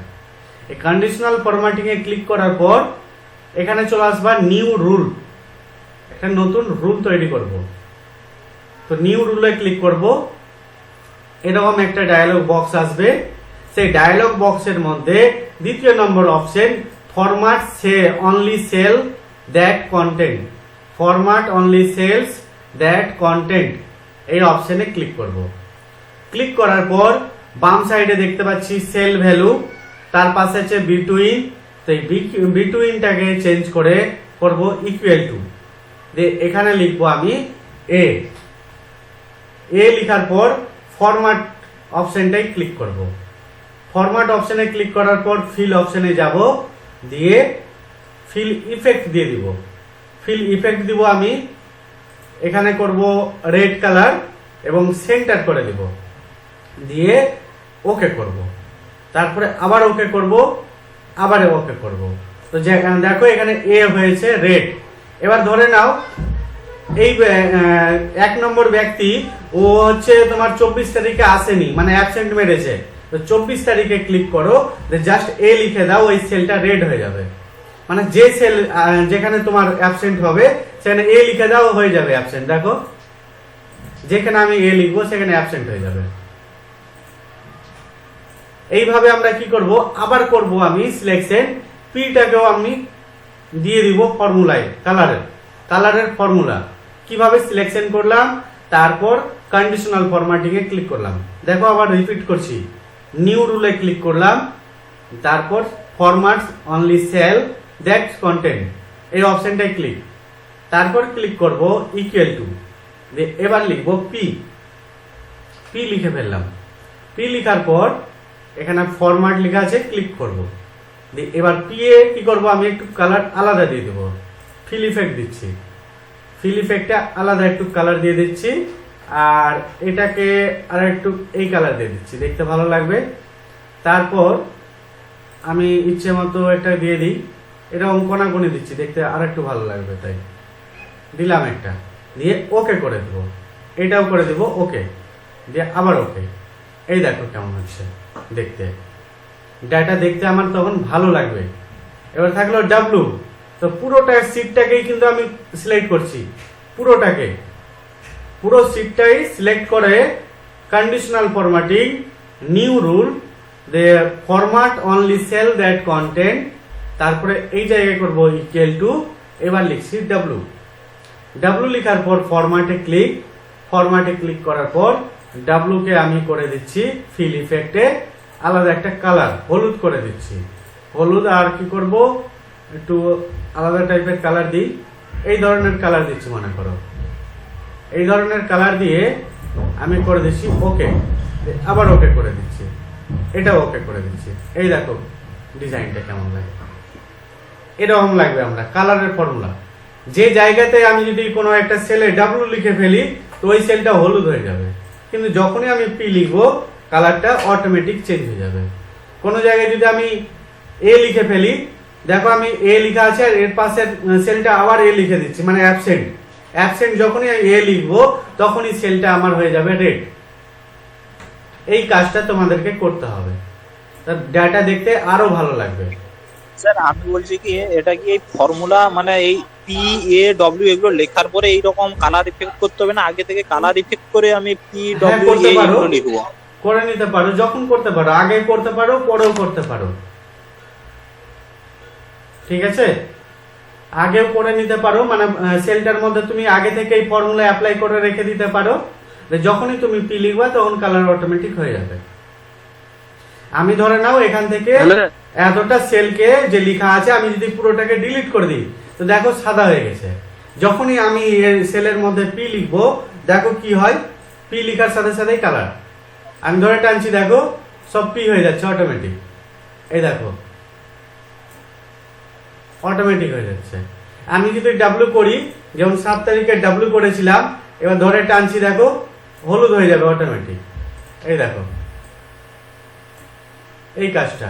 S1: এই কন্ডিশনাল ফরম্যাটিং এ ক্লিক করার পর এখানে চলে আসবা নিউ রুল, একটা নতুন রুল তৈরি করব। তো নিউ রুলে ক্লিক করব, এরকম একটা ডায়ালগ বক্স আসবে। সেই ডায়ালগ বক্সের মধ্যে 2য় নম্বর option, format only cell that content, format only cells that content, এই অপশনে ক্লিক করব। ক্লিক করার পর বাম সাইডে দেখতে পাচ্ছি সেল ভ্যালু, তার পাশে আছে বিটুইন। তো এই বিটুইনটাকে চেঞ্জ করে করব ইকুয়াল টু, এখানে লিখবো আমি এ লিখার পর ফরম্যাট অপশনটাই ক্লিক করব। ফরম্যাট অপশনে ক্লিক করার পর ফিল অপশনে যাব, দিয়ে ফিল ইফেক্ট দিয়ে দিব। ফিল ইফেক্ট দিব আমি, এখানে করব রেড কালার এবং সেন্টার করে দিব, দিয়ে ওকে করব। তারপরে আবার ওকে করব, আবার ওকে করব। তো যেখানে দেখো এখানে এ হয়েছে রেড। এবার ধরে নাও এই 1 নম্বর ব্যক্তি ও হচ্ছে তোমার 24 তারিখে আসেনি, মানে অ্যাবসেন্ট মেরেছে। তো 24 তারিখে ক্লিক করো, জাস্ট এ লিখে দাও, ওই সেলটা রেড হয়ে যাবে। মানে যে সেল যেখানে তোমার অ্যাবসেন্ট হবে সেখানে এ লিখে দাও, হয়ে যাবে অ্যাবসেন্ট। দেখো যেখানে আমি এ লিখবো সেখানে অ্যাবসেন্ট হয়ে যাবে। এইভাবে আমরা কি করব, আবার করব আমি সিলেকশন, পিটাকেও আমি দিয়ে দিব ফর্মুলায়, কালারের ফর্মুলা। কিভাবে সিলেকশন করলাম, তারপর কন্ডিশনাল ফরম্যাটিং এ ক্লিক করলাম। দেখো আবার রিপিট করছি, নিউ রুলে ক্লিক করলাম, তারপর format only cell that content, এই অপশনটায় ক্লিক, তারপর ক্লিক করব ইকুয়াল টু, এবার লিখবো পি লিখে ফেললাম। পি লিখার পর এখানে ফরম্যাট লেখা আছে, ক্লিক করব। এবার পি এ কি করব, আমি একটু কালার আলাদা দিয়ে দেবো, ফিল ইফেক্ট দিচ্ছি, ফিল ইফেক্টটা আলাদা একটু কালার দিয়ে দিচ্ছি, আর এটাকে আর একটু এই কালার দিয়ে দিচ্ছি, দেখতে ভালো লাগবে। তারপর আমি ইচ্ছে মতো এটা দিয়ে দিই, এটা অঙ্কনাগুনি দিচ্ছি, দেখতে আর একটু ভালো লাগবে, তাই দিলাম একটা, দিয়ে ওকে করে দেবো, এটাও করে দেবো ওকে, দিয়ে আবার ওকে। এই দেখো কেমন হচ্ছে দেখতে, ডাটা দেখতে আমার তখন ভালো লাগবে। এবার থাকলো ডাব্লু, তো পুরোটা সিটটাকেই কিন্তু আমি সিলেক্ট করছি, পুরো সিটটাই সিলেক্ট করে conditional formatting, new rule, the format only cell that content, তারপরে এই জায়গায় করব ইকুয়াল টু, এবার লিখছি ডাব্লু লিখার পর ফরম্যাটে ক্লিক করার পর ডাব্লু কে আমি করে দিচ্ছি ফিল ইফেক্টে আলাদা একটা কালার, হলুদ করে দিচ্ছি, হলুদ। আর কি করব, একটু আলাদা টাইপের কালার দিই, এই ধরনের কালার দিচ্ছি মনে করো, এই ধরনের কালার দিয়ে আমি করে দিচ্ছি ওকে, আবার ওকে করে দিচ্ছি, এটাও ওকে করে দিচ্ছি। এই দেখো ডিজাইনটা কেমন লাগে, এরকম লাগবে আমরা কালারের ফর্মুলা। যে জায়গাতে আমি যদি কোনো একটা সেলে ডাব্লু লিখে ফেলি তো ওই সেলটা হলুদ হয়ে যাবে, কিন্তু যখনই আমি পি লিখবো কালারটা অটোমেটিক চেঞ্জ হয়ে যাবে। কোনো জায়গায় যদি আমি এ লিখে ফেলি, দেখো আমি এ লিখা আছে আর এর পাশের সেলটা আবার এ লিখে দিচ্ছি, মানে অ্যাবসেন্ট যখনই এ লিখবো তখনই সেলটা আমার হয়ে যাবে রেড। এই কাজটা তোমাদেরকে করতে হবে, ডাটা দেখতে আরো ভালো লাগবে।
S7: স্যার আমি বলছি কি, এটা কি এই ফর্মুলা মানে এই পি এ ডব্লিউ এগুলো লেখার পরে এইরকম কালার ইফেক্ট করতে হবে না, আগে থেকে কালার ইফেক্ট করে আমি পি ডব্লিউ এ এগুলো লিখবো?
S1: করে নিতে পারো, যখন করতে পারো, আগে করতে পারো, পরেও করতে পারো, ঠিক আছে? আগেও করে নিতে পারো, মানে সেলটার মধ্যে তুমি আগে থেকে এই ফর্মুলা অ্যাপ্লাই করে রেখে দিতে পারো, যখনই তুমি পি লিখবা তখন কালার অটোমেটিক হয়ে যাবে। আমি ধরে নাও এখান থেকে এতটা সেলকে যে লেখা আছে আমি যদি পুরোটাকে ডিলিট করে দিই তো দেখো সাদা হয়ে গেছে। যখনই আমি সেলের মধ্যে পি লিখবো দেখো কি হয়, পি লেখার সাথে সাথেই কালার, আমি ধরে টানছি দেখো সব পি হয়ে যাচ্ছে অটোমেটিক, এই দেখো অটোমেটিক হয়ে যাচ্ছে। আমি যদি ডাব্লু করি, যেমন 7 তারিখে ডাব্লু করেছিলাম, এবার ধরে টানছি দেখো হলুদ হয়ে যাবে অটোমেটিক, এই দেখো। এই কাজটা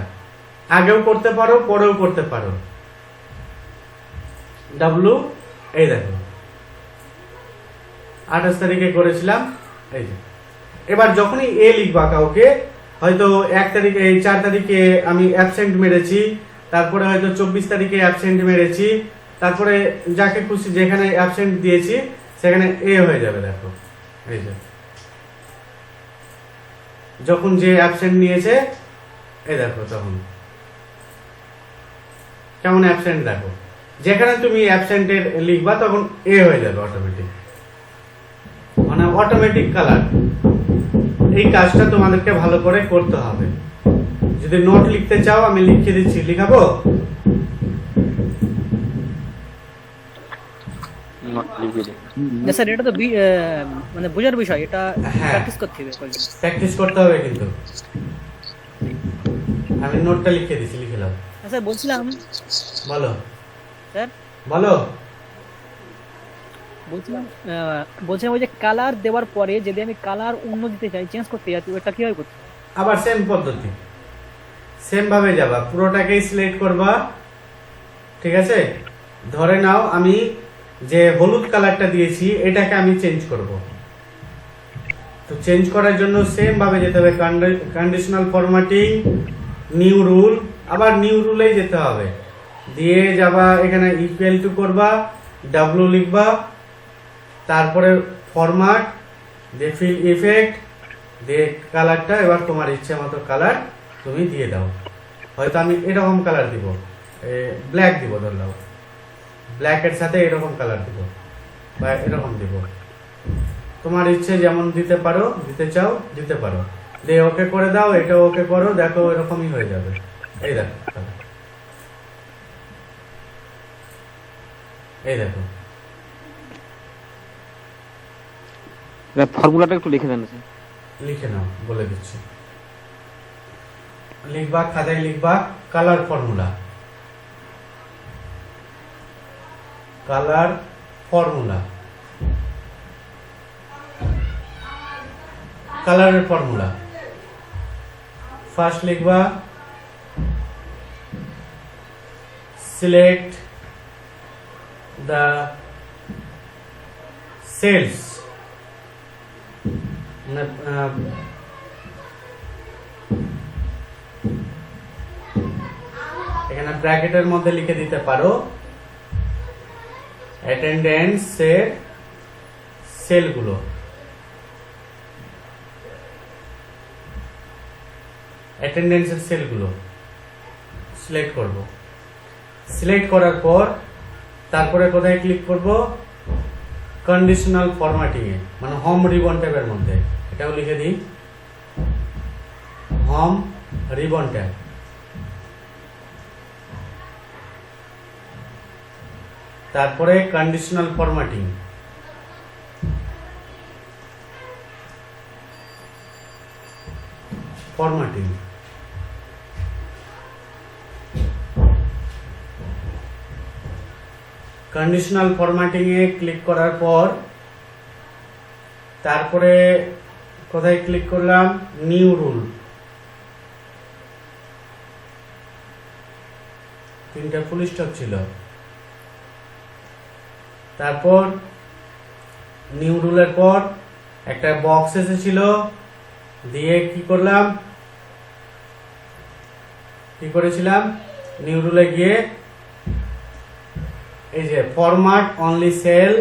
S1: আগেও করতে পারো, পরেও করতে পারো। ডাব্লু, এই দেখো 28 তারিখে করেছিলাম, এই যে। এবার যখনই এ লিখবা কাউকে, হয়তো 1 তারিখে 4 তারিখে আমি অ্যাবসেন্ট মেরেছি, তারপরে হয়তো 24 তারিখে অ্যাবসেন্ট মেরেছি, তারপরে যাকে খুশি যেখানে অ্যাবসেন্ট দিয়েছি সেখানে এ হয়ে যাবে দেখো, এই যে। যখন যে অ্যাবসেন্ট নিয়েছে এই দেখো তখন কেমন অ্যাবসেন্ট দেখো, যেখানে তুমি অ্যাবসেন্টের লিখবা তখন এ হয়ে যাবে অটোমেটিক, মানে অটোমেটিক কালার। এই কাজটা তোমাদেরকে ভালো করে করতে হবে। যদি নোট লিখতে চাও আমি লিখে দিচ্ছি, লিখাবো?
S3: স্যার এটা তো মানে বোঝার বিষয়, এটা প্র্যাকটিস করতে হবে,
S1: প্র্যাকটিস করতে হবে কিন্তু। আমি নোটটা লিখে দিচ্ছি, লিখে নাও।
S3: স্যার বলছিলাম,
S1: বলো
S3: স্যার
S1: বলো।
S3: বলছিলাম ওই যে কালার দেওয়ার পরে যদি আমি কালার অন্য দিতে চাই, চেঞ্জ করতে চাই, তো এটা কিভাবে করতে?
S1: আবার সেম পদ্ধতি, সেম ভাবে যাবা, পুরোটাকেই সিলেক্ট করবা। ঠিক আছে, ধরে নাও আমি যে হলুদ কালারটা দিয়েছি এটাকে আমি চেঞ্জ করব। তো চেঞ্জ করার জন্য সেম ভাবে যেতে হবে, কন্ডিশনাল ফরম্যাটিং, নিউ রুল, আবার নিউ রুলেই যেতে হবে। দিয়ে যাবা এখানে ইকুয়াল টু করবা, ডাব্লিউ লিখবা, তারপরে ফরম্যাট, দিয়ে ফিল ইফেক্ট, দিয়ে কালারটা এবার তোমার ইচ্ছে মতো কালার তুমি দিয়ে দাও। হয়তো আমি এরকম কালার দিব, ব্ল্যাক দিব, ধরলাম ব্ল্যাকের সাথে এরকম কালার দিব বা এরকম দিব, তোমার ইচ্ছে যেমন দিতে পারো, দিতে চাও দিতে পারো। দিয়ে ওকে করে দাও, এটা ওকে করো, দেখো এরকমই হয়ে যাবে। এই দেখো, এই দেখো,
S8: ফর্মুলাটা একটু লিখে দেন স্যার।
S1: লিখে নাও, বলে দিচ্ছি। লিখবা, খাতায় লিখবা কালার ফর্মুলা, কালার ফর্মুলা, কালারের ফর্মুলা। ফার্স্ট লিখবা সিলেক্ট দ্য সেলস, এখানে ব্র্যাকেটের মধ্যে লিখে দিতে পারো অ্যাটেন্ডেন্সের সেলগুলো। অ্যাটেন্ডেন্সের সেলগুলো সিলেক্ট করব। সিলেক্ট করার পর তারপরে কোথায় ক্লিক করব, কন্ডিশনাল ফরম্যাটিং এ, মানে হোম রিবন ট্যাবের মধ্যে। এটাও লিখে দিই, হোম রিবন ট্যাব। তারপরে conditional formatting, formatting, conditional formatting এ ক্লিক করার পর তারপরে কোথায় ক্লিক করলাম, নিউ রুল। তিনটা ফুল স্টপ ছিল। তারপর নিউ রুলের পর একটা বক্স এসেছিল, দিয়ে কি করলাম, কি করেছিলাম, নিউ রুলে গিয়ে এই যে format only cell,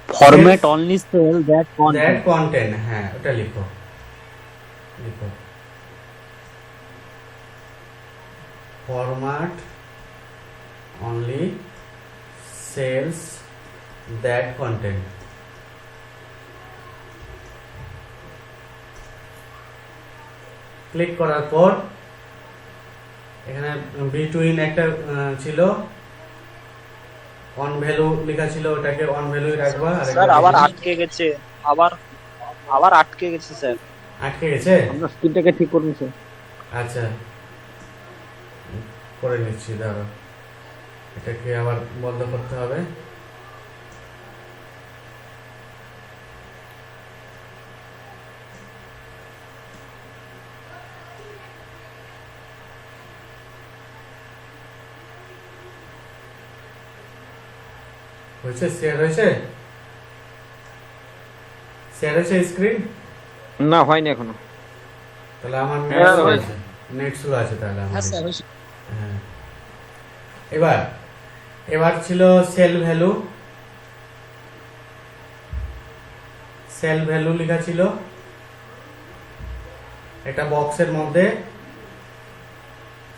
S3: format only cell that
S1: that content, হ্যাঁ ওটা লিখো, লিখো format only cells that content. Click করার পর এখানে বিটুইন একটা ছিল, অন ভ্যালু লেখা ছিল, ওটাকে অন ভ্যালুই রাখবা। আর
S7: স্যার আবার আটকে গেছে, আবার আটকে গেছে স্যার।
S1: আটকে গেছে,
S8: আপনার স্ক্রিনটাকে ঠিক করুন স্যার।
S1: আচ্ছা করে নিচ্ছি, দাঁড়া, এটাকে আবার বন্ধ করতে হবে। হয়েছে, শেয়ার হয়েছে, শেয়ার হয়েছে স্ক্রিন?
S8: না, হয়নি এখনো।
S1: তাহলে আমার
S6: হ্যাঁ,
S1: নেট স্লো
S6: হয়েছে।
S1: আছে, নেট স্লো আছে তাহলে আমার।
S3: হ্যাঁ স্যার হয়েছে।
S1: হ্যাঁ। এবার ছিল সেল ভ্যালু, সেল ভ্যালু লেখা ছিল একটা বক্সের মধ্যে।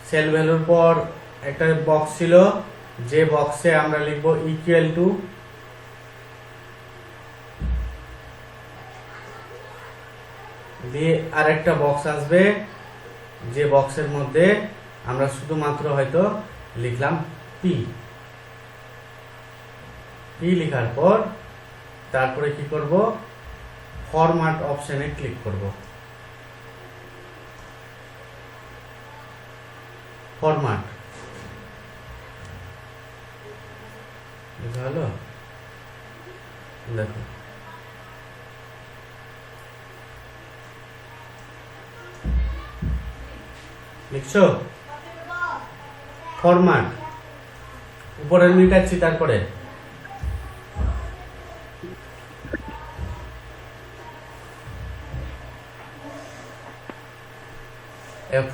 S1: সেল ভ্যালুর পর একটা বক্স ছিল, যে বক্সে আমরা লিখব ইকুয়াল টু, দিয়ে আরেকটা বক্স আসবে, যে বক্সের মধ্যে আমরা শুধুমাত্র হয়তো লিখলাম পি। পি লেখার পর তারপরে কি করব, ফরম্যাট অপশনে ক্লিক করব। ফরম্যাট লেখা হলো, দেখো লিখছো? ফরম্যাট উপরে মিটাচ্ছি, তারপরে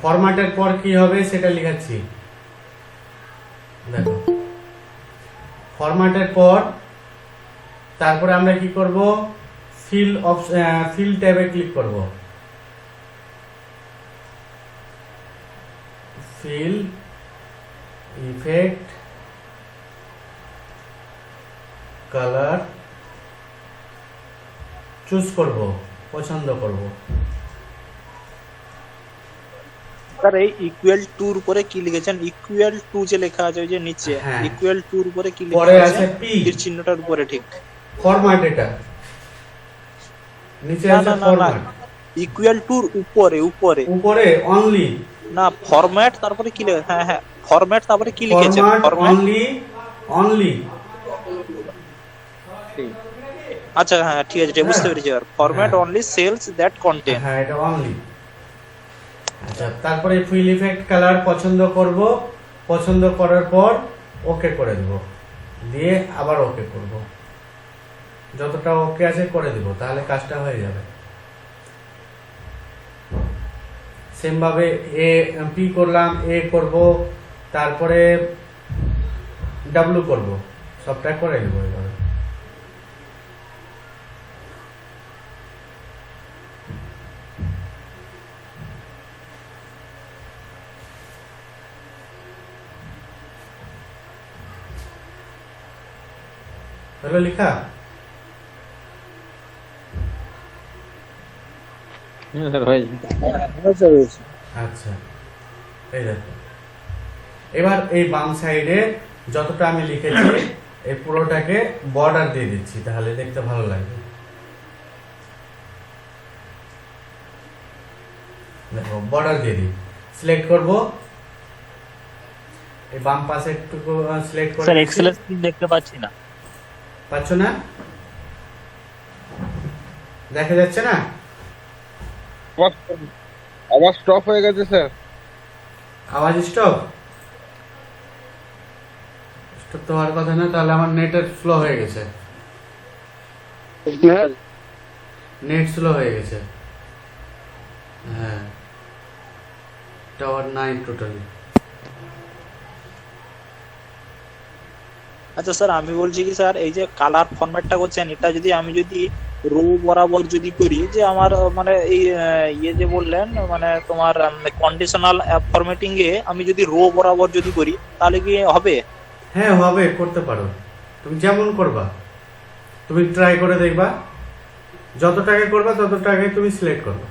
S1: ফরম্যাটের পর কি হবে সেটা লিখাচ্ছি। দেখো ফরম্যাটের পর তারপরে আমরা কি করব, ফিল ট্যাবে ক্লিক করব। ফিল ইফেক্ট কালার চুজ করব, পছন্দ করব।
S7: স্যার এই ইকুয়াল টুর উপরে কি লিখেছেন? ইকুয়াল টু যে লেখা আছে ওই যে নিচে,
S1: হ্যাঁ।
S7: ইকুয়াল টুর উপরে কি
S1: পরে
S7: লেখা
S1: আছে
S7: আছে?
S1: P,
S7: তীর চিহ্নটার উপরে ঠিক।
S1: ফরম্যাট, এটা নিচে
S7: না
S1: আছে
S7: না না না,
S1: ফরম্যাট,
S7: ইকুয়াল টুর উপরে উপরে
S1: উপরে অনলি,
S7: না ফরম্যাট, তারপরে কি লেখা? হ্যাঁ হ্যাঁ ফরম্যাট, তারপরে কি লিখেছেন?
S1: Format
S7: format,
S1: only, only.
S7: আচ্ছা হ্যাঁ ঠিক আছে, এটা বুঝতে পেরেছি। আর ফরম্যাট
S1: হ্যাঁ।
S7: Only cells that content.
S1: হ্যাঁ এটা অনলি। আচ্ছা তারপরে ফিল ইফেক্ট কালার পছন্দ করব, পছন্দ করার পর ওকে করে দেব, দিয়ে আবার ওকে করব, যতটা ওকে আছে করে দেব, তাহলে কাজটা হয়ে যাবে। সেম ভাবে পি করলাম, এ করব, তারপরে ডাব্লু করব, সবটা করে দেব এবারে। হলো লেখা?
S8: হ্যাঁ স্যার হয়েছে।
S1: আচ্ছা এই দেখো, এবার এই বাম সাইডে যতটা আমি লিখেছি এই পুরোটাকে বর্ডার দিয়ে দিচ্ছি, তাহলে দেখতে ভালো লাগবে। দেখো বর্ডার দিয়ে দিই, সিলেক্ট করব, এই বাম পাশে একটু সিলেক্ট করে
S9: স্যার
S1: দিচ্ছি।
S9: এক্সেলের স্ক্রিন দেখতে পাচ্ছি না।
S1: পাচ্ছ না? দেখা যাচ্ছে না?
S5: আবার স্টপ হয়ে গেছে স্যার।
S1: আওয়াজ স্টপ? স্টপ তো হওয়ার কথা না, তাহলে আমার নেটের স্লো হয়ে গেছে, নেট স্লো হয়ে গেছে। হ্যাঁ টাওয়ার নাই টোটালি।
S7: আচ্ছা স্যার আমি বলছি কি স্যার, এই যে কালার ফরম্যাটটা করছেন, এটা যদি আমি যদি রো বরাবর যদি করি, যে আমার মানে এই ইয়ে যে বললেন মানে তোমার কন্ডিশনাল ফরম্যাটিং এ আমি যদি রো বরাবর যদি করি তাহলে কি হবে?
S1: হ্যাঁ হবে, করতে পারো, তুমি যেমন করবা, তুমি ট্রাই করে দেখবা, যতটাকে করবা ততটাকে তুমি সিলেক্ট করবা,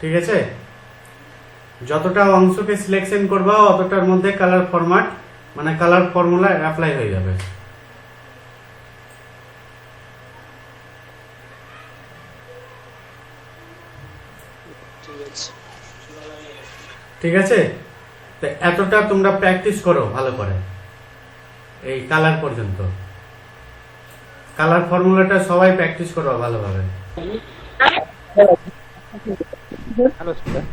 S1: ঠিক আছে? যতটা অংশকে সিলেকশন করবা অতটার মধ্যে কালার ফরম্যাট মানে কালার ফর্মুলা অ্যাপ্লাই হয়ে যাবে। ঠিক আছে, তো এতটা তোমরা প্র্যাকটিস করো ভালো করে, এই কালার পর্যন্ত কালার ফর্মুলাটা সবাই প্র্যাকটিস করো ভালোভাবে।
S8: Hello sir.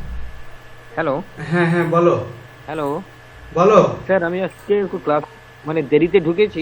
S8: হ্যালো
S1: হ্যাঁ হ্যাঁ বলো,
S8: হ্যালো
S1: বলো।
S8: স্যার, আমি আজকে একটু ক্লাস মানে দেরিতে ঢুকেছি।